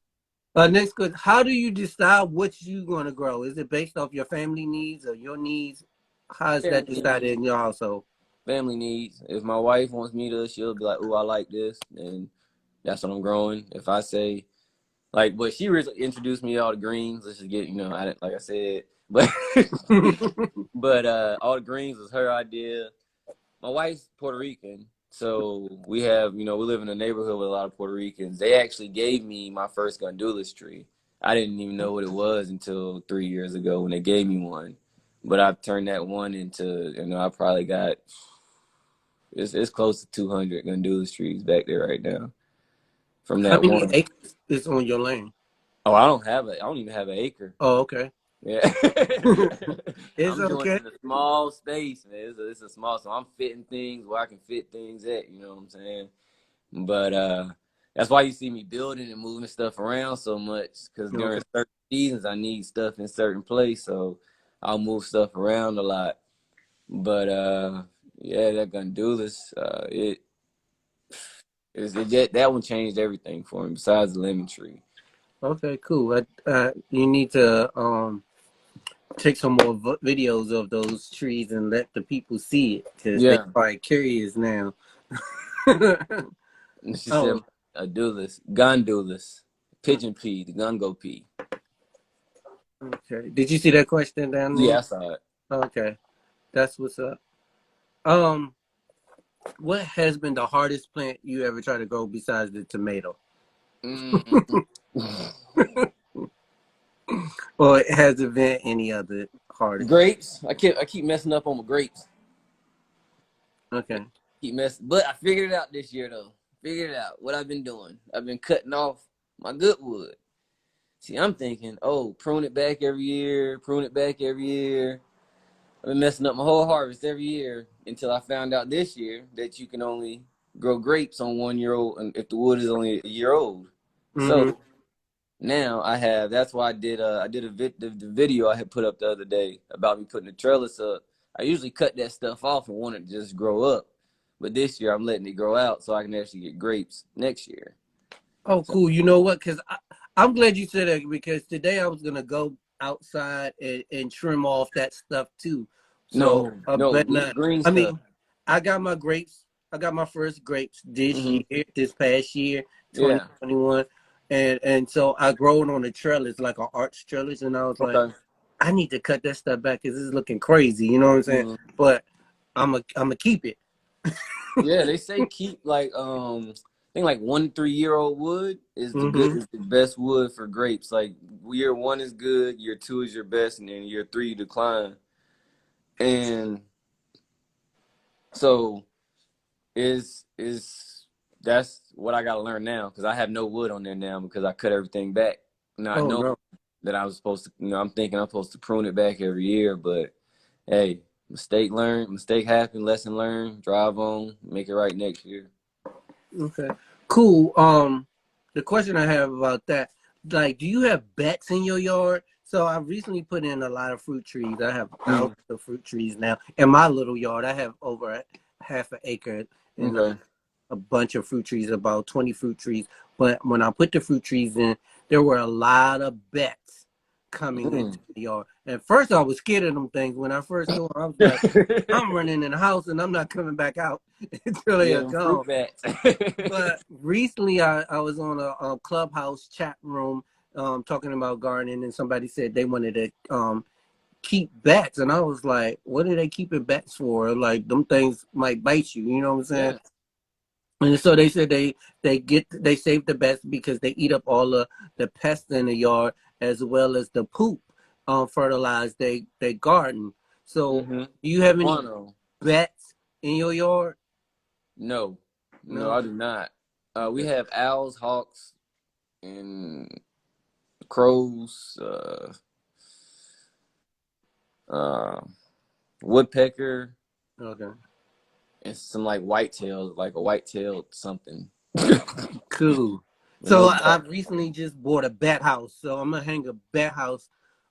Next question: how do you decide what you're gonna grow? Is it based off your family needs or your needs? How is that Family decided needs. in your household? Family needs. If my wife wants me to, she'll be like, "Oh, I like this," and that's what I'm growing. If I say but she really introduced me to all the greens. Let's just get I didn't like I said, but but all the greens was her idea. My wife's Puerto Rican, so we live in a neighborhood with a lot of Puerto Ricans. They actually gave me my first Gundulus tree. I didn't even know what it was until 3 years ago when they gave me one. But I've turned that one into, I probably got it's close to 200 Gundulus trees back there right now from How that many one. acres is on your land? Oh, I don't even have an acre. Oh, okay. Yeah. It's I'm doing it okay. in a small space, man. It's a small, so I'm fitting things where I can fit things at, you know what I'm saying? But that's why you see me building and moving stuff around so much, because during Okay. certain seasons I need stuff in certain place, so I'll move stuff around a lot. But yeah, that Gundulus, that one changed everything for me besides the lemon tree. Okay, cool. You need to take some more videos of those trees and let the people see it because they Yeah. probably curious now. And she said Oh, a duelist, Gundulus, pigeon pea, the gungo pea. okay. Did you see that question down Yeah, there? I saw it. Okay, that's what's up. Um, what has been the hardest plant you ever tried to grow besides the tomato? Mm. Or has it been any other hardest? Grapes. I keep messing up on my grapes. Okay. Keep messing, but I figured it out this year though. Figured it out. What I've been doing. I've been cutting off my good wood. See, I'm thinking, oh, prune it back every year, prune it back every year. I've been messing up my whole harvest every year until I found out this year that you can only grow grapes on 1 year old, and if the wood is only a year old. Mm-hmm. So now I have. That's why the video I had put up the other day about me putting the trellis up. I usually cut that stuff off and want it to just grow up, but this year I'm letting it grow out so I can actually get grapes next year. Oh, So cool. You know what? Because I'm glad you said that because today I was gonna go outside and trim off that stuff too. So no, I no, bet do the not. green I stuff. mean, I got my grapes. I got my first grapes Hmm. this past year, Yeah. 2021, and so I grow it on a trellis like an arch trellis, and I was like, Okay. I need to cut that stuff back because it's looking crazy. You know what I'm saying? Mhm. But I'm a keep it. Yeah, they say keep I think like 1 to 3 year old wood Mm-hmm. is the best wood for grapes. Like year one is good, year two is your best, and then year three you decline. And so is that's what I gotta learn now because I have no wood on there now because I cut everything back. Not Oh knowing no. that I was supposed to, I'm thinking I'm supposed to prune it back every year, but Hey, mistake learned, mistake happened, lesson learned. Drive on, make it right next year. Okay. Cool. The question I have about that, like, do you have bets in your yard? So I recently put in a lot of fruit trees. I have thousands of fruit trees now. In my little yard, I have over half an acre and Okay. a bunch of fruit trees, about 20 fruit trees. But when I put the fruit trees in, there were a lot of bats coming into Mm. the yard. At first, I was scared of them things. When I first saw them, I was like, I'm running in the house and I'm not coming back out until they Yeah, are them fruit gone. bats. But recently, I was on a clubhouse chat room talking about gardening, and somebody said they wanted to keep bats, and I was like, "What are they keeping bats for? Like them things might bite you." You know what I'm saying? Yeah, And so they said they save the bats because they eat up all the pests in the yard as well as the poop fertilize they garden. So mm-hmm. do you The have any guano. bats in your yard? No, no, No. I do not. We Okay. have owls, hawks, and crows, uh, woodpecker, Okay. and some like whitetails, like a white-tailed something. Cool. A So little I bat. recently just bought a bat house. So I'm gonna hang a bat house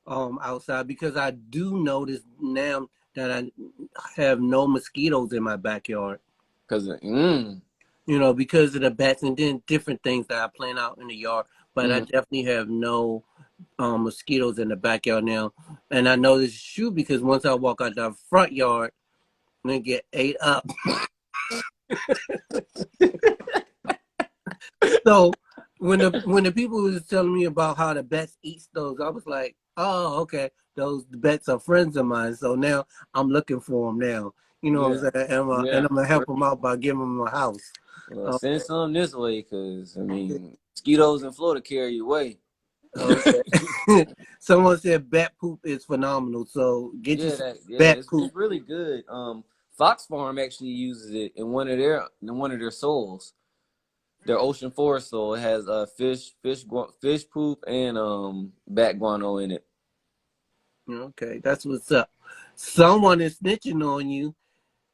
outside because I do notice now that I have no mosquitoes in my backyard. Cause You know, because of the bats and then different things that I plant out in the yard. But I mm, definitely have no mosquitoes in the backyard now. And I know this is true because once I walk out the front yard and get ate up. So when the people was telling me about how the bats eats those, I was like, oh, okay, those bats are friends of mine. So now I'm looking for them now. You know what yeah, I'm saying? And yeah. I'm gonna help them out by giving them a house. Well, send Okay. some this way, cause I mean, mosquitoes in Florida carry you away. Okay. Someone said bat poop is phenomenal. So get you Yeah, some bat it's poop. really good. Fox Farm actually uses it in one of their soils. Their ocean forest soil. It has fish poop and bat guano in it. Okay, that's what's up. Someone is snitching on you.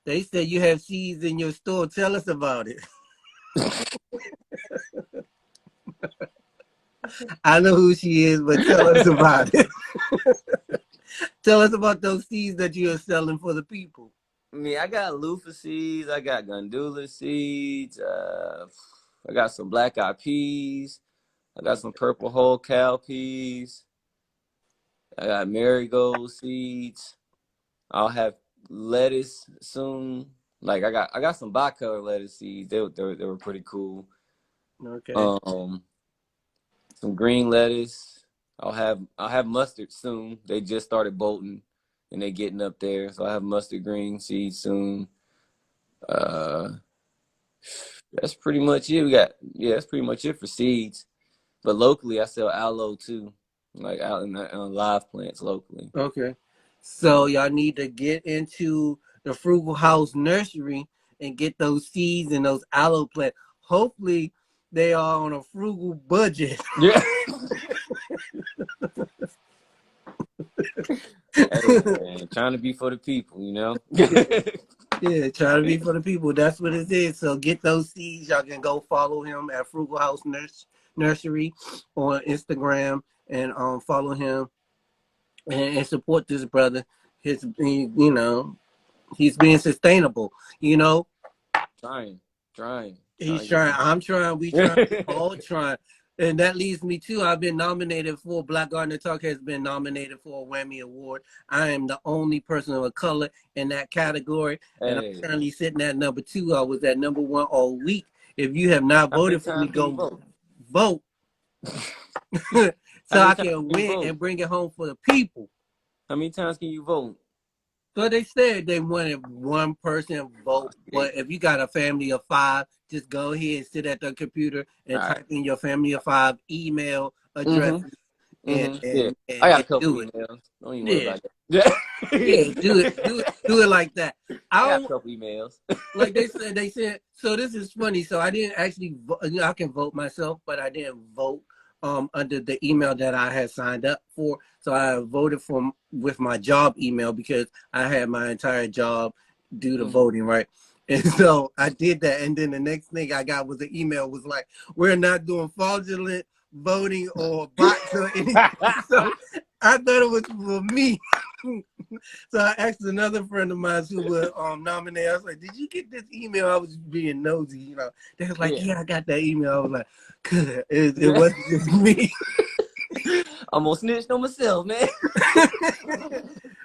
They said you have seeds in your store. Tell us about it. I know who she is, but tell us about it. Tell us about those seeds that you are selling for the people. I mean, I got loofah seeds, I got gandula seeds, I got some black eyed peas, I got some purple whole cow peas, I got marigold seeds. I'll have lettuce soon. Like I got some bicolor lettuce seeds. They were pretty cool. Okay. Um, some green lettuce. I'll have mustard soon. They just started bolting and they getting up there, so I have mustard green seeds soon. Uh, that's pretty much it. That's pretty much it for seeds. But locally, I sell aloe too, like out in the live plants locally. Okay. So y'all need to get into the Frugal House Nursery and get those seeds and those aloe plants. Hopefully they are on a frugal budget. Yeah. Hey man, trying to be for the people, you know. Yeah, try to be for the people. That's what it is. So get those seeds. Y'all can go follow him at Frugal House Nursery on Instagram and follow him and support this brother. He's being sustainable. You know, trying, trying, he's trying to trying. I'm trying. We trying. get. All trying. And that leads me to I've been nominated for Black Gardener Talk has been nominated for a Whammy Award. I am the only person of color in that category, and I'm Hey, currently sitting at number 2. I was at number 1 all week. If you have not how many voted for me, times can you go vote? vote How so many I times can can you win vote? and bring it home for the people. How many times can you vote? So they said they wanted one person Oh, vote, shit. but if you got a family of 5, just go ahead and sit at the computer All and right. type in your family of 5 email address Mm-hmm. and Mm-hmm. Yeah. and I and, got a and couple do it. emails. Don't even worry Yeah, about that. yeah, Yeah. do it like that. I I got a don't couple emails. like they said. So this is funny. So I didn't actually, I can vote myself, but I didn't vote under the email that I had signed up for. So I voted for with my job email because I had my entire job do the voting, right? And so I did that, and then the next thing I got was an email was like, "We're not doing fraudulent voting or bots or anything." So I thought it was for me. So I asked another friend of mine who was nominated. I was like, "Did you get this email?" I was being nosy, you know. They was like, Yeah. "Yeah, I got that email." I was like, "Good, it wasn't just me." I'm gonna snitch on myself, man.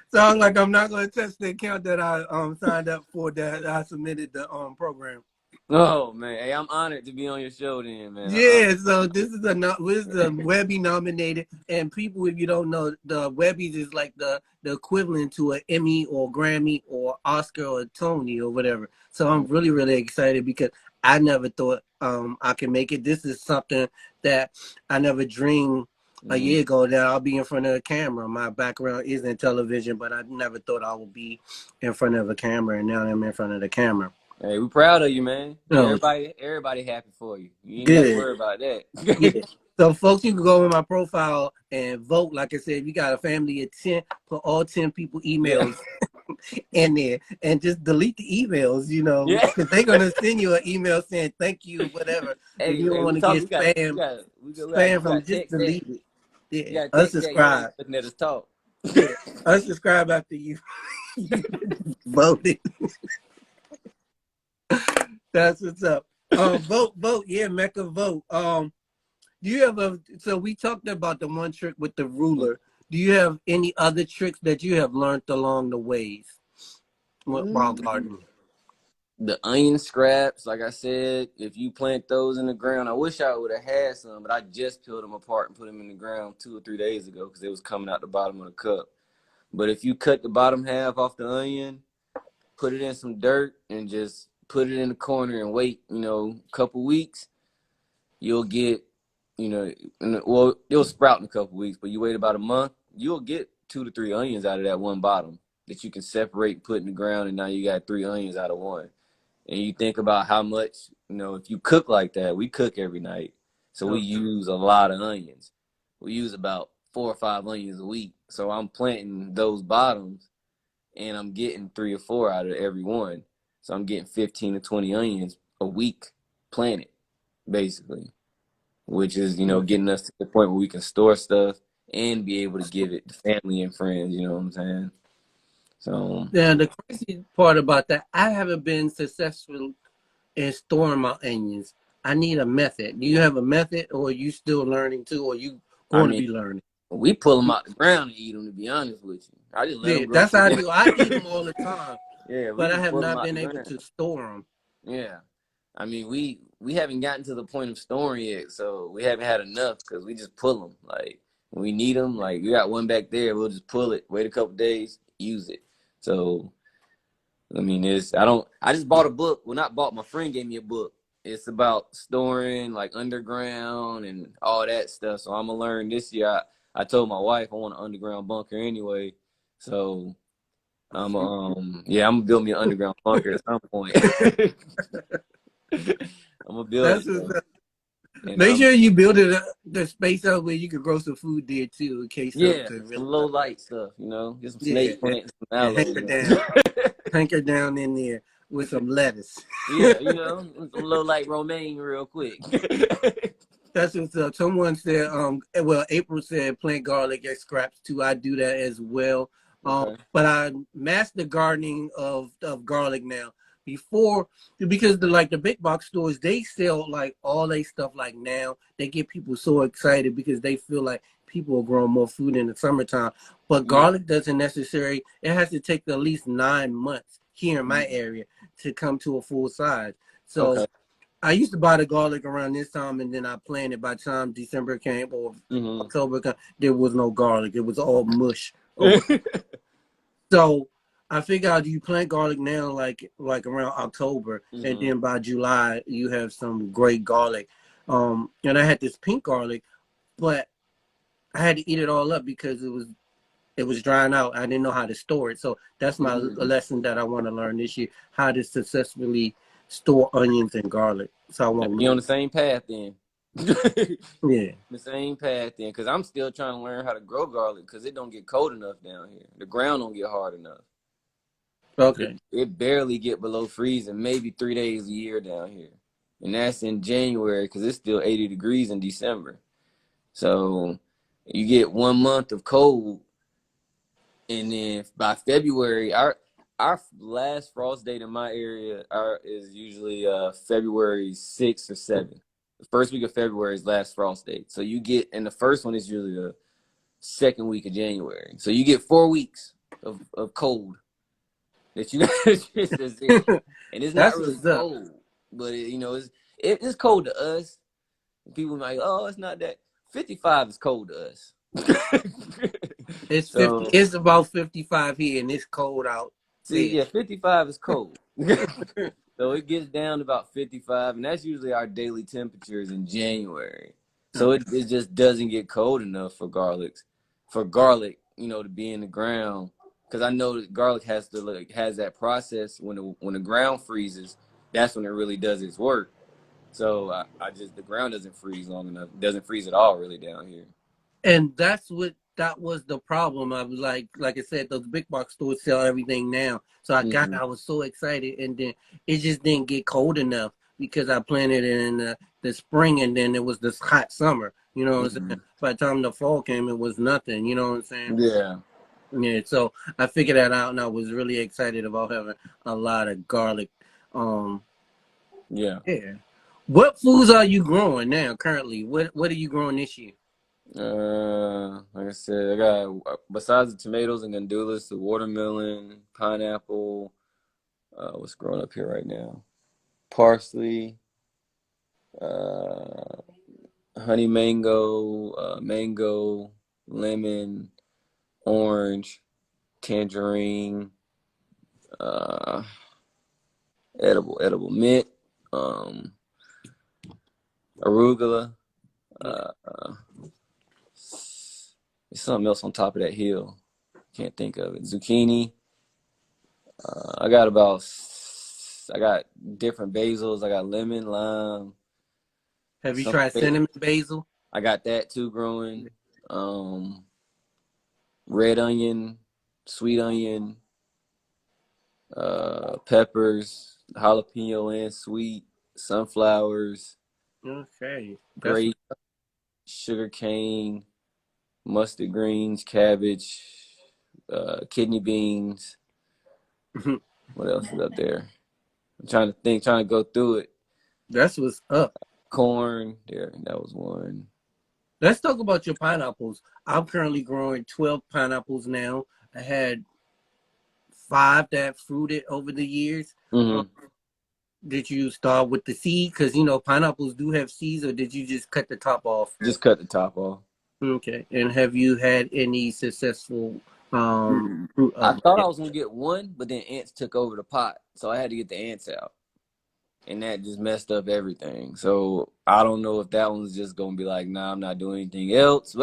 So I was like, "I'm not going to touch the account that I signed up for, that I submitted the program." Oh man, hey, I'm honored to be on your show, then, man. Yeah, so this is a Webby nominated, and people, if you don't know, the Webbies is like the equivalent to an Emmy or Grammy or Oscar or Tony or whatever. So I'm really, really excited because I never thought I could make it. This is something that I never dreamed a year ago that I'll be in front of a camera. My background is in television, but I never thought I would be in front of a camera, and now I'm in front of the camera. Hey, we're proud of you, man. So Everybody happy for you. You ain't got to good. worry about that. Yeah. So, folks, you can go in my profile and vote. Like I said, if you got a family of 10, put all 10 people emails in there and just delete the emails, you know, Yeah. because they're going to send you an email saying thank you, whatever. If you don't want to get spam from, just text that. delete it. You Yeah. gotta text that. Yeah, Unsubscribe. looking at us talk. Yeah. Unsubscribe after you, you voted. That's what's up. Vote. Yeah, Mecca, vote. Do you have so we talked about the one trick with the ruler. Do you have any other tricks that you have learned along the ways while gardening? The onion scraps, like I said, if you plant those in the ground, I wish I would have had some, but I just peeled them apart and put them in the ground 2 or 3 days ago because it was coming out the bottom of the cup. But if you cut the bottom half off the onion, put it in some dirt, and just put it in the corner and wait, a couple weeks, you'll get, well, it'll sprout in a couple weeks, but you wait about a month, you'll get 2 to 3 onions out of that one bottom that you can separate and put in the ground, and now you got 3 onions out of one. And you think about how much, if you cook like that, we cook every night. So we use a lot of onions. We use about 4 or 5 onions a week. So I'm planting those bottoms and I'm getting 3 or 4 out of every one. So I'm getting 15 to 20 onions a week planted, basically, which is, getting us to the point where we can store stuff and be able to give it to family and friends, you know what I'm saying? So Yeah, the crazy part about that, I haven't been successful in storing my onions. I need a method. Do you have a method, or are you still learning too, or you I going to mean, be learning? we pull them out the ground and eat them, to be honest with you. I just let Yeah, them grow that's to how I the do. I eat them all the time, Yeah, we but I just have pull them not out the been able ground. to store them. Yeah. I mean, we haven't gotten to the point of storing yet, so we haven't had enough because we just pull them. Like, when we need them, like, we got one back there, we'll just pull it, wait a couple days, use it. So, I mean, I just bought a book. Well, not bought, my friend gave me a book. It's about storing, like, underground and all that stuff. So I'm going to learn this year. I told my wife I want an underground bunker anyway. So I'm gonna build me an underground bunker at some point. I'm gonna build That's it though. And make sure you build it the space out where you can grow some food there too, in case something some really. low light stuff, get some Yeah, snake plants, some and aloe. hanker down in there with some lettuce. Yeah, some low light romaine real quick. That's what's up. Someone said, well, April said plant garlic as scraps too. I do that as well. Okay. But I master gardening of garlic now. Before, because the big box stores, they sell like all they stuff like now. They get people so excited because they feel like people are growing more food in the summertime. But Yeah. garlic doesn't necessarily, it has to take at least 9 months here in my area to come to a full size. So Okay. I used to buy the garlic around this time, and then I planted. By the time December came or Mm-hmm. October came, there was no garlic. It was all mush. So I figured out you plant garlic now, like around October, and Mm-hmm. then by July you have some great garlic. And I had this pink garlic, but I had to eat it all up because it was drying out. I didn't know how to store it. So that's my lesson that I want to learn this year: how to successfully store onions and garlic. So I won't You on lose. the same path then. Yeah. The same path then, because I'm still trying to learn how to grow garlic because it don't get cold enough down here. The ground don't get hard enough. Okay. It barely get below freezing, maybe 3 days a year down here. And that's in January because it's still 80 degrees in December. So you get 1 month of cold, and then by February, our last frost date in my area is usually February 6th or 7th. The first week of February is last frost date. So you get, and the first one is usually the second week of January. So you get 4 weeks of cold that you that's there. And it's not That's really what's up. cold, but it's cold to us. People might, oh, it's not that. 55 is cold to us. It's 50. So It's about 55 here, and it's cold out see, there. yeah, 55 is cold. So it gets down to about 55, and that's usually our daily temperatures in January. So Okay. it just doesn't get cold enough for garlic, to be in the ground. Because I know that garlic has that process when the ground freezes. That's when it really does its work. So the ground doesn't freeze long enough. It doesn't freeze at all really down here. And that was the problem. I was like I said, those big box stores sell everything now. So Mm-hmm. I was so excited, and then it just didn't get cold enough because I planted it in the spring, and then it was this hot summer. You know what I'm Mm-hmm. saying? By the time the fall came, it was nothing. You know what I'm saying? Yeah. Yeah. So I figured that out, and I was really excited about having a lot of garlic. Um, Yeah. yeah. What foods are you growing now currently? What are you growing this year? Like I said, I got besides the tomatoes and gandulas, the watermelon, pineapple. What's growing up here right now? Parsley, uh, honey mango, mango, lemon, orange, tangerine, uh, edible mint, um, arugula. Uh, there's something else on top of that hill. Can't think of it. Zucchini. I got different basils. I got lemon, lime, Have you some. tried cinnamon basil? I got that too growing. Red onion, sweet onion, peppers, jalapeno and sweet, sunflowers, Okay, that's grape, sugar cane, mustard greens, cabbage, kidney beans. What else is up there? I'm trying to think, trying to go through it. that's what's up. Corn, there, that was one. Let's talk about your pineapples. I'm currently growing 12 pineapples now. I had 5 that fruited over the years. Um, Mm-hmm. did you start with the seed? Because pineapples do have seeds, or did you just cut the top off? Just cut the top off. Okay. And have you had any successful fruit I of thought I it? was gonna get one, but then ants took over the pot, so I had to get the ants out, and that just messed up everything. So I don't know if that one's just gonna be like, nah, I'm not doing anything else.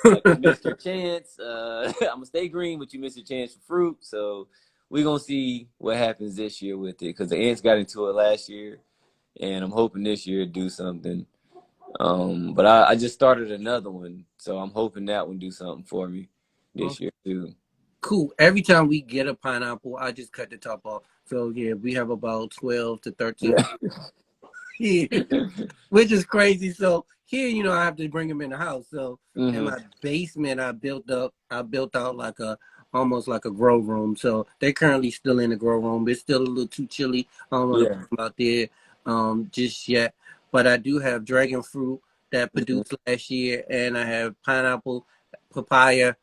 Like you missed your chance. I'm gonna stay green, but you missed your chance for fruit. So we're gonna see what happens this year with it, because the ants got into it last year, and I'm hoping this year to do something. But I just started another one, so I'm hoping that one do something for me this year too. Cool. Every time we get a pineapple, I just cut the top off. So yeah, we have about 12 to 13 Yeah. here, which is crazy. So here, I have to bring them in the house. So in Hmm. my basement, I built out like almost like a grow room. So they're currently still in the grow room. It's still a little too chilly. I don't want to Yeah. put them out there just yet. But I do have dragon fruit that Hmm. produced last year, and I have pineapple, papaya,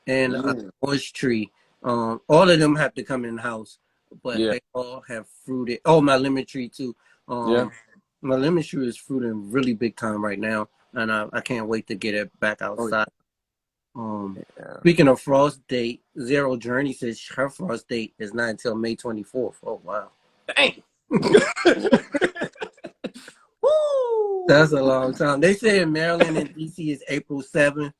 and an Mm. orange tree. All of them have to come in the house, but Yeah. they all have fruited. Oh, my lemon tree too. Yeah. My lemon tree is fruiting really big time right now, and I can't wait to get it back Oh outside. yeah. Speaking of frost date, Zero Journey says her frost date is not until May 24th. Oh wow, Dang. that's Woo. a long time. They say in Maryland and DC is April 7th,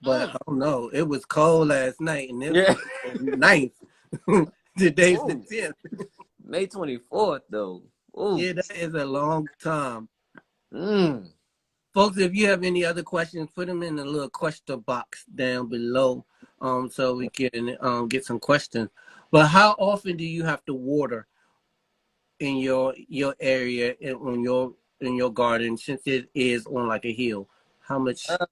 but Mm. I don't know. It was cold last night, and it Yeah. was the 9th. Today's the Whoa. 10th. May 24th though. Ooh. Yeah, that is a long time. Mm. Folks, if you have any other questions, put them in the little question box down below, so we can get some questions. But how often do you have to water in your area in your garden, since it is on like a hill? How much? Uh,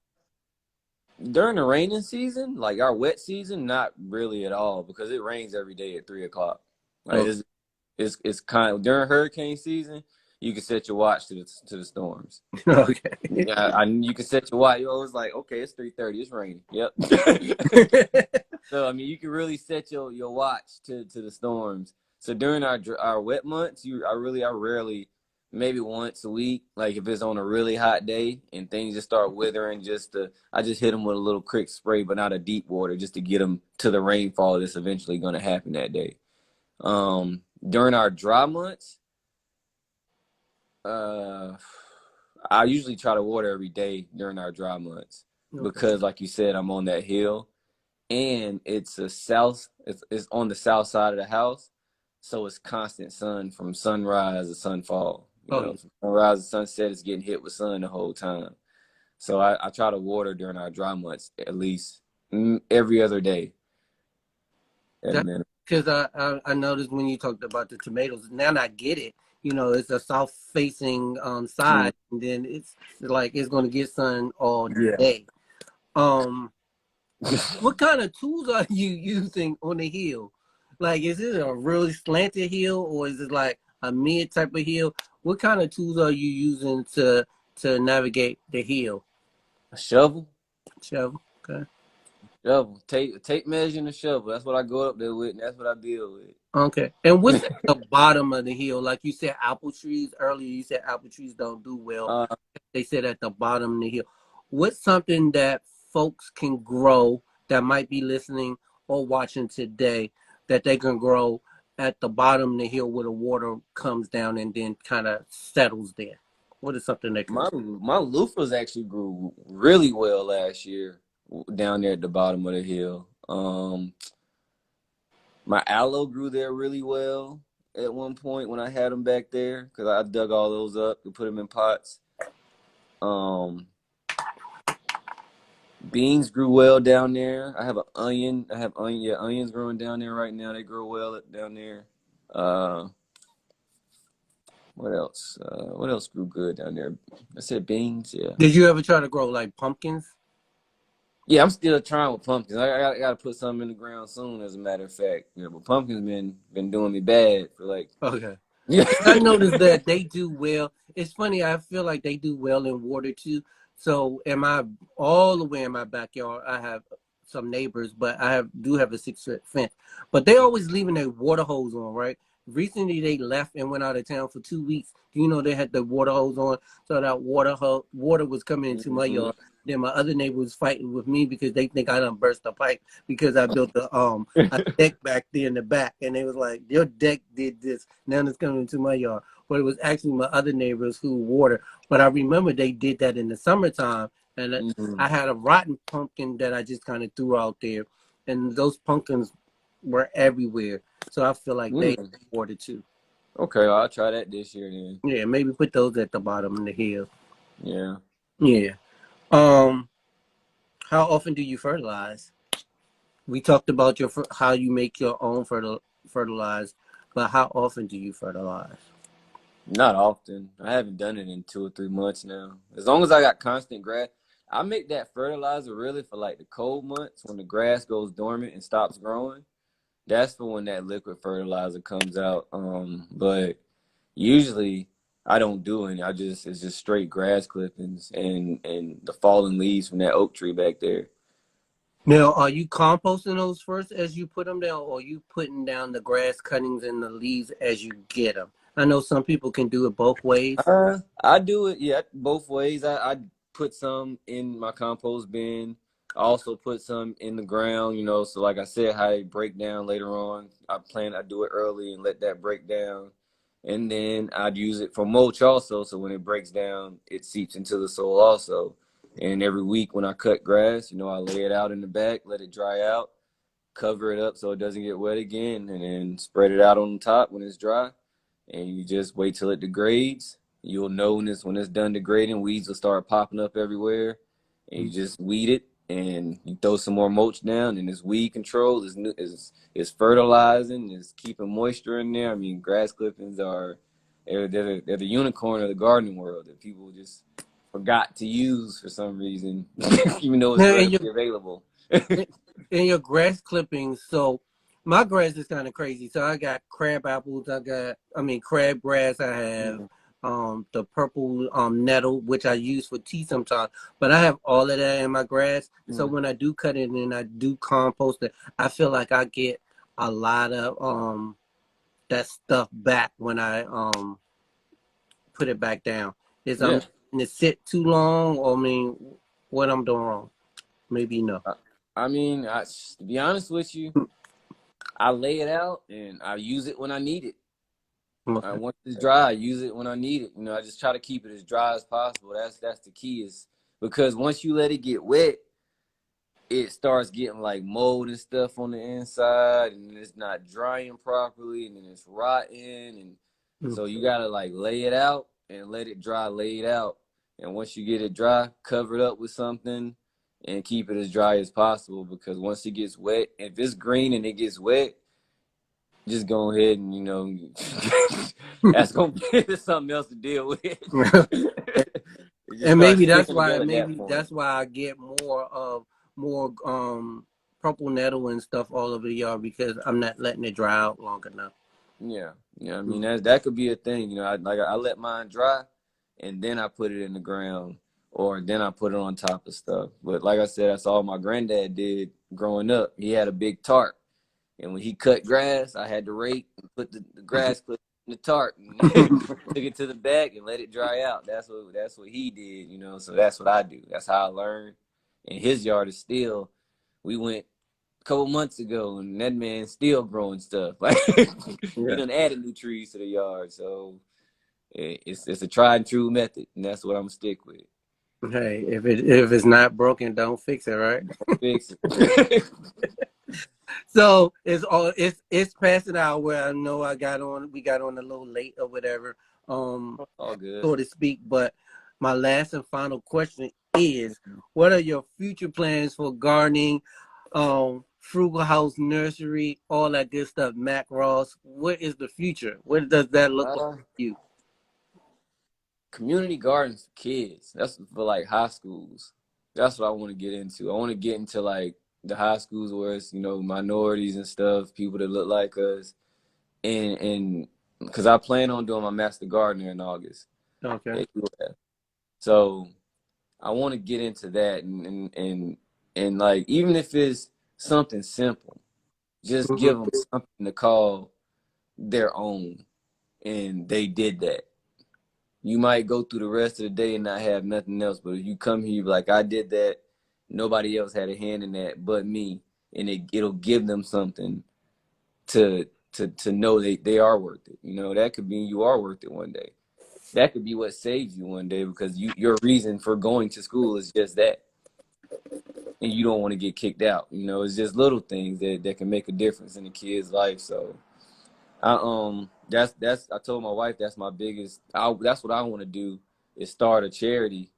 during the raining season, like our wet season, not really at all because it rains every day at 3 o'clock. Like Oh, it's kind of during hurricane season, you can set your watch to the storms. okay. Yeah, you can set your watch. You always like, okay, it's 3:30, it's raining. Yep. So I mean, you can really set your watch to the storms. So during our wet months, I rarely, maybe once a week, like if it's on a really hot day and things just start withering, I just hit them with a little quick spray, but not a deep water, just to get them to the rainfall that's eventually going to happen that day. During our dry months, uh, I usually try to water every day during our dry months Okay. because, like you said, I'm on that hill and it's on the south side of the house, so it's constant sun from sunrise to sunfall. Oh, yeah. From sunrise to sunset, it's getting hit with sun the whole time. So I try to water during our dry months at least every other day at a That minimum. because I noticed when you talked about the tomatoes. Now I get it. You know, it's a south facing Mm. side, and then it's like it's going to get sun all Yeah. day. Um, what kind of tools are you using on the hill? Like, is it a really slanted hill, or is it like a mid type of hill? What kind of tools are you using to navigate the hill? A shovel. Shovel. Okay. Shovel. Tape measure and a shovel. That's what I go up there with, and that's what I deal Okay. And what's with. at the bottom of the hill? Like you said, apple trees earlier. You said apple trees don't do well. uh, They said at the bottom of the hill. What's something that folks can grow that might be listening or watching today that they can grow at the bottom of the hill where the water comes down and then kind of settles there? What is something they can grow? my loofahs actually grew really well last year down there at the bottom of the hill. My aloe grew there really well at one point when I had them back there because I dug all those up and put them in pots. Um, Beans grew well down there. I have an onion. I have onion. Yeah, onions growing down there right now. They grow well down there. Uh, what else? What else grew good down there? I said beans. Yeah. Did you ever try to grow like pumpkins? Yeah, I'm still trying with pumpkins. I got to put something in the ground soon. As a matter of fact, but pumpkins been doing me bad for like. Okay. Yeah. I noticed that they do well. It's funny. I feel like they do well in water too. So, am I all the way in my backyard? I have some neighbors, but do have a 6 foot fence. But they always leaving their water hose on, right? Recently, they left and went out of town for 2 weeks. Do you know they had the water hose on, so that water was coming into my Mhm. yard. Then my other neighbor was fighting with me because they think I done burst the pipe because I built a deck back there in the back, and they was like, "Your deck did this. Now it's coming into my yard." But it was actually my other neighbors who water. But I remember they did that in the summertime, and I Mhm. had a rotten pumpkin that I just kind of threw out there, and those pumpkins were everywhere. So I feel like they Mm. water too. Okay, well, I'll try that this year then. Yeah, maybe put those at the bottom of the hill. Yeah. Yeah. Um, how often do you fertilize? We talked about how you make your own fertilize, but how often do you fertilize? Not often. I haven't done it in 2 or 3 months now. As long as I got constant grass, I make that fertilizer really for like the cold months when the grass goes dormant and stops growing. That's for when that liquid fertilizer comes out. But usually I don't do any. It's just straight grass clippings and the fallen leaves from that oak tree back there. Now, are you composting those first as you put them down, or are you putting down the grass cuttings and the leaves as you get them? I know some people can do it both ways. I do it, yeah, both ways. I put some in my compost bin. I also put some in the ground, so like I said, how they break down later on. I do it early and let that break down. And then I'd use it for mulch also. So when it breaks down, it seeps into the soil also. And every week when I cut grass, I lay it out in the back, let it dry out, cover it up so it doesn't get wet again, and then spread it out on the top when it's dry. And you just wait till it degrades You'll know when it's done degrading, weeds will start popping up everywhere, and you just weed it, and you throw some more mulch down, and it's weed control, is fertilizing, is keeping moisture in there. I mean, grass clippings are they're the unicorn of the gardening world that people just forgot to use for some reason, even though it's Now, in readily available. your grass clippings, so my grass is kind of crazy. So I got crab apples, crabgrass. I have Mhm. the purple nettle, which I use for tea sometimes. But I have all of that in my grass. So Mhm. when I do cut it and I do compost it, I feel like I get a lot of that stuff back when I put it back down. Is I'm Yeah. letting it sit too long, or what I'm doing wrong? Maybe no. I mean, to be honest with you, I lay it out and I use it when I need it. Okay. Once it's dry, I use it when I need it. I just try to keep it as dry as possible. That's the key, is because once you let it get wet, it starts getting like mold and stuff on the inside, and it's not drying properly, and then it's rotten, and so you gotta like lay it out and let it dry, lay it out, and once you get it dry, cover it up with something and keep it as dry as possible, because once it gets wet, if it's green and it gets wet, just go ahead and that's gonna be something else to deal with. It just And starts sticking together at that maybe point. that's why I get more purple nettle and stuff all over the yard, because I'm not letting it dry out long enough. Yeah, I mean Mm. that could be a thing. I let mine dry, and then I put it in the ground, or then I put it on top of stuff. But like I said, that's all my granddad did growing up. He had a big tarp, and when he cut grass, I had to rake and put the grass clip in the tarp, and took it to the back and let it dry out. That's what he did. So that's what I do. That's how I learned. And his yard is still. We went a couple months ago, and that man's still growing stuff. Like he Yeah. done added new trees to the yard, so it's a tried and true method, and that's what I'm gonna stick with. Hey, if it's not broken, don't fix it, right? Fix it. So it's past an hour where I know we got on a little late or whatever, All good. so to speak. But my last and final question is, what are your future plans for gardening, Frugal House Nursery, all that good stuff, Mac Ross? What is the future? What does that look like Uh, for you? Community gardens for kids. That's for like high schools. That's what I want to get into. I want to get into like the high schools where it's minorities and stuff, people that look like us, and because I plan on doing my master gardener in August Okay. at UF. So I want to get into that, and like, even if it's something simple, just Mhm. give them something to call their own, and they did that. You might go through the rest of the day and not have nothing else, but if you come here, you be like, I did that. Nobody else had a hand in that but me, and it'll give them something to to know they are worth it. That could mean you are worth it one day. That could be what saves you one day, because your reason for going to school is just that, and you don't want to get kicked out. It's just little things that can make a difference in a kid's life. So that's I told my wife that's my biggest. That's what I want to do, is start a charity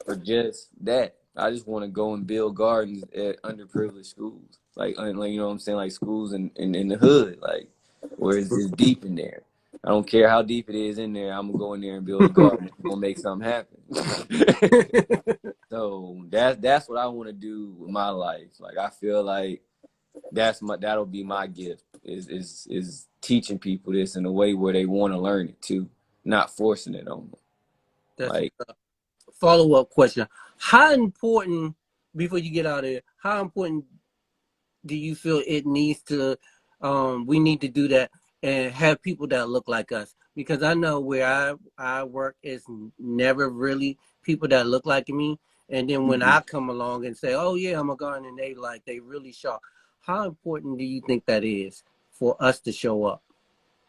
for just that. I just want to go and build gardens at underprivileged schools, like you know what I'm saying, like schools in the hood, like where it's deep in there. I don't care how deep it is in there. I'm gonna go in there and build a garden. I'm gonna make something happen. So that's what I want to do with my life. Like, I feel like that'll be my gift, is teaching people this in a way where they want to learn it too, not forcing it on them. That's Like, a follow-up question. How important, before you get out of here, how important do you feel it needs to we need to do that and have people that look like us? Because I know where I work is never really people that look like me, and then when I come along and say, oh yeah, I'm a gardener, and they really shocked. How important do you think that is for us to show up?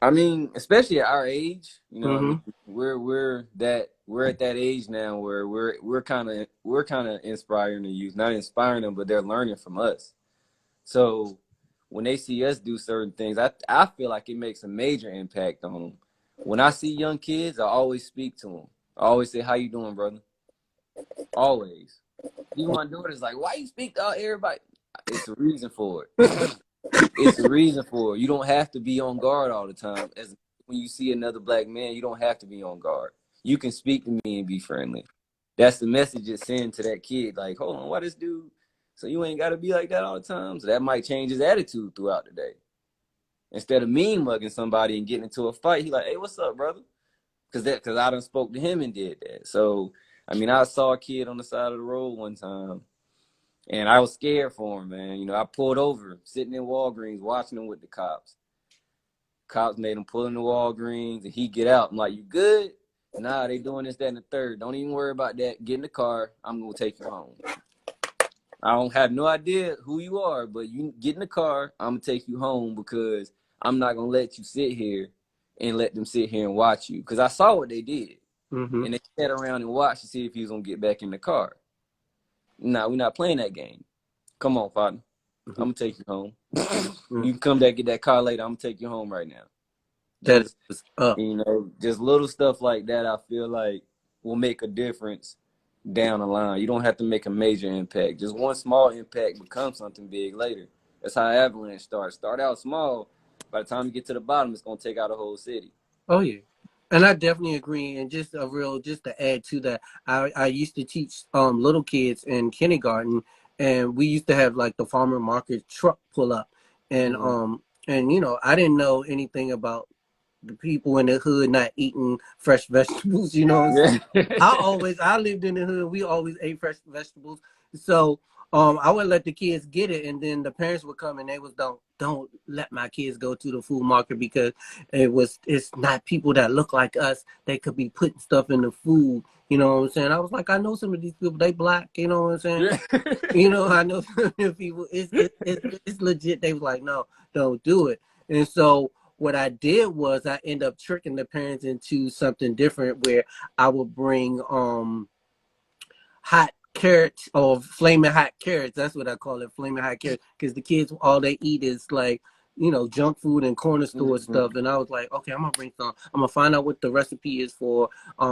I mean, especially at our age, I mean, Mm-hmm. we're at that age now where we're kind of inspiring the youth, not inspiring them, but they're learning from us. So when they see us do certain things, I feel like it makes a major impact on them. When I see young kids, I always speak to them. I always say, "How you doing, brother?" Always. Even my daughter's like, "Why you speak to everybody?" It's a reason for it. It's a reason for it. You don't have to be on guard all the time. As when you see another black man, you don't have to be on guard. You can speak to me and be friendly. That's the message it's sending to that kid. Like, hold on, why this dude? So you ain't got to be like that all the time. So that might change his attitude throughout the day. Instead of mean mugging somebody and getting into a fight, he like, hey, what's up, brother? Because I done spoke to him and did that. So I mean, I saw a kid on the side of the road one time, and I was scared for him, man. You know, I pulled over, sitting in Walgreens, watching him with the cops. Cops made him pull in the Walgreens, and he get out. I'm like, you good? Nah, they doing this, that, and the third. Don't even worry about that. Get in the car. I'm going to take you home. I don't have no idea who you are, but you get in the car. I'm going to take you home because I'm not going to let you sit here and let them sit here and watch you. Because I saw what they did. Mm-hmm. And they sat around and watched to see if he was going to get back in the car. Nah, we're not playing that game. Come on, partner. Mm-hmm. I'm going to take you home. Mm-hmm. You can come back, get that car later. I'm going to take you home right now. That Those, is up. you know, just little stuff like that, I feel like will make a difference down the line. You don't have to make a major impact. Just one small impact becomes something big later. That's how avalanche starts. Start out small. By the time you get to the bottom, it's going to take out a whole city. Oh yeah. And I definitely agree. And just just to add to that, I used to teach little kids in kindergarten, and we used to have like the farmer market truck pull up, and you know, I didn't know anything about the people in the hood not eating fresh vegetables. You know what I'm saying? Yeah. I lived in the hood. We always ate fresh vegetables. So I would let the kids get it, and then the parents would come and they was don't let my kids go to the food market because it's not people that look like us. They could be putting stuff in the food. You know what I'm saying? I was like, I know some of these people. They black. You know what I'm saying? Yeah. You know, I know some of the people. It's legit. They was like, no, don't do it. And so what I did was I end up tricking the parents into something different where I would bring hot carrots or flaming hot carrots. That's what I call it, flaming hot carrots, because the kids all they eat is like, you know, junk food and corner store stuff. And I was like, okay, I'm gonna bring some. I'm gonna find out what the recipe is for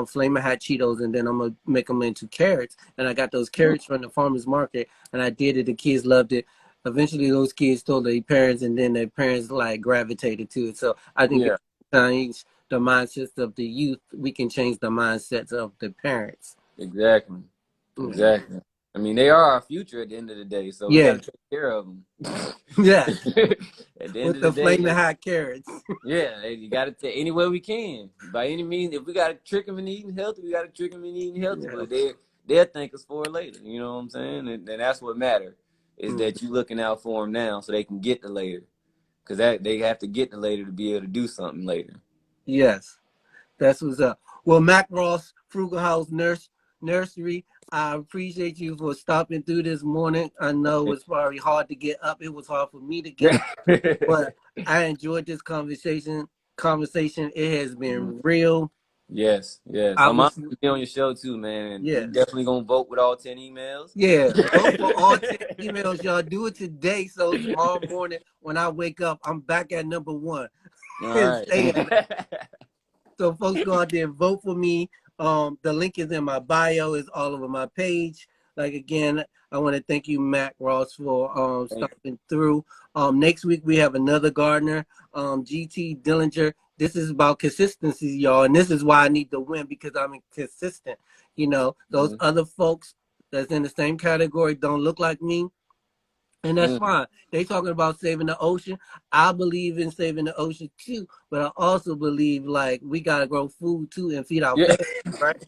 flaming hot Cheetos, and then I'm gonna make them into carrots. And I got those carrots from the farmers market, and I did it. The kids loved it. Eventually, those kids told their parents, and then their parents like gravitated to it. So I think if Yeah. we change the mindsets of the youth, we can change the mindsets of the parents. Exactly. Mm. Exactly. I mean, they are our future at the end of the day, so we got Yeah, to take care of them. yes, At the end with of the the flaming day, hot carrots. yeah, you got to take any way we can. By any means, if we got to trick them in eating healthy, we got to trick them in eating healthy. Yeah. But they'll thank us for it later. You know what I'm saying? And that's what matters is Mm. that you looking out for them now so they can get the later, because that they have to get the later to be able to do something later. Yes, that's what's up. Well, Mac Ross, Frugal House Nursery, I appreciate you for stopping through this morning. I know it's probably hard to get up. It was hard for me to get up, but I enjoyed this conversation. It has been real. Yes, yes. I I'm was, honored to be on your show too, man. And we yes. definitely gonna vote with all 10 emails. Yeah, vote for all 10 emails, y'all. Do it today. So tomorrow morning when I wake up, I'm back at number one All and right. stay at. So folks, go out there and vote for me. The link is in my bio. It's all over my page. Like again, I want to thank you, Mac Ross, for stopping through. Next week we have another gardener, GT Dillinger. This is about consistency, y'all, and this is why I need to win because I'm consistent. You know, those other folks that's in the same category don't look like me. And that's fine. They talking about saving the ocean. I believe in saving the ocean too, but I also believe like we gotta grow food too and feed our Yeah. families, right?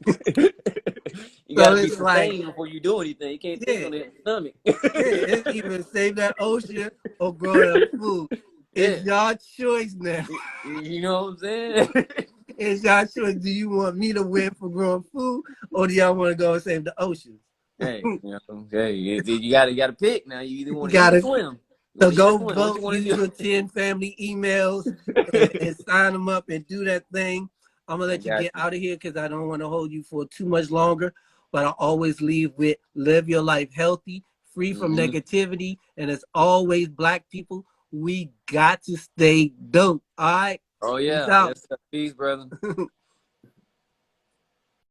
You So gotta be it's like, sustained before you do anything. You can't think yeah, on the stomach. it's either save that ocean or grow that food. Yeah. It's your choice now. You know what I'm saying? It's your choice. Do you want me to win for growing food, or do y'all want to go and save the ocean? Hey, you know, hey, you gotta pick now. You either You want to eat or gotta swim. You So want to eat or go swim. What you vote, want use to your 10 family emails and sign them up and do that thing. I'm going to I let you got get you. out of here because I don't want to hold you for too much longer. But I always leave with live your life healthy, free from negativity. And as always, Black people, we got to stay dope. All right? Oh Peace yeah, out. yes, sir. Peace, brother.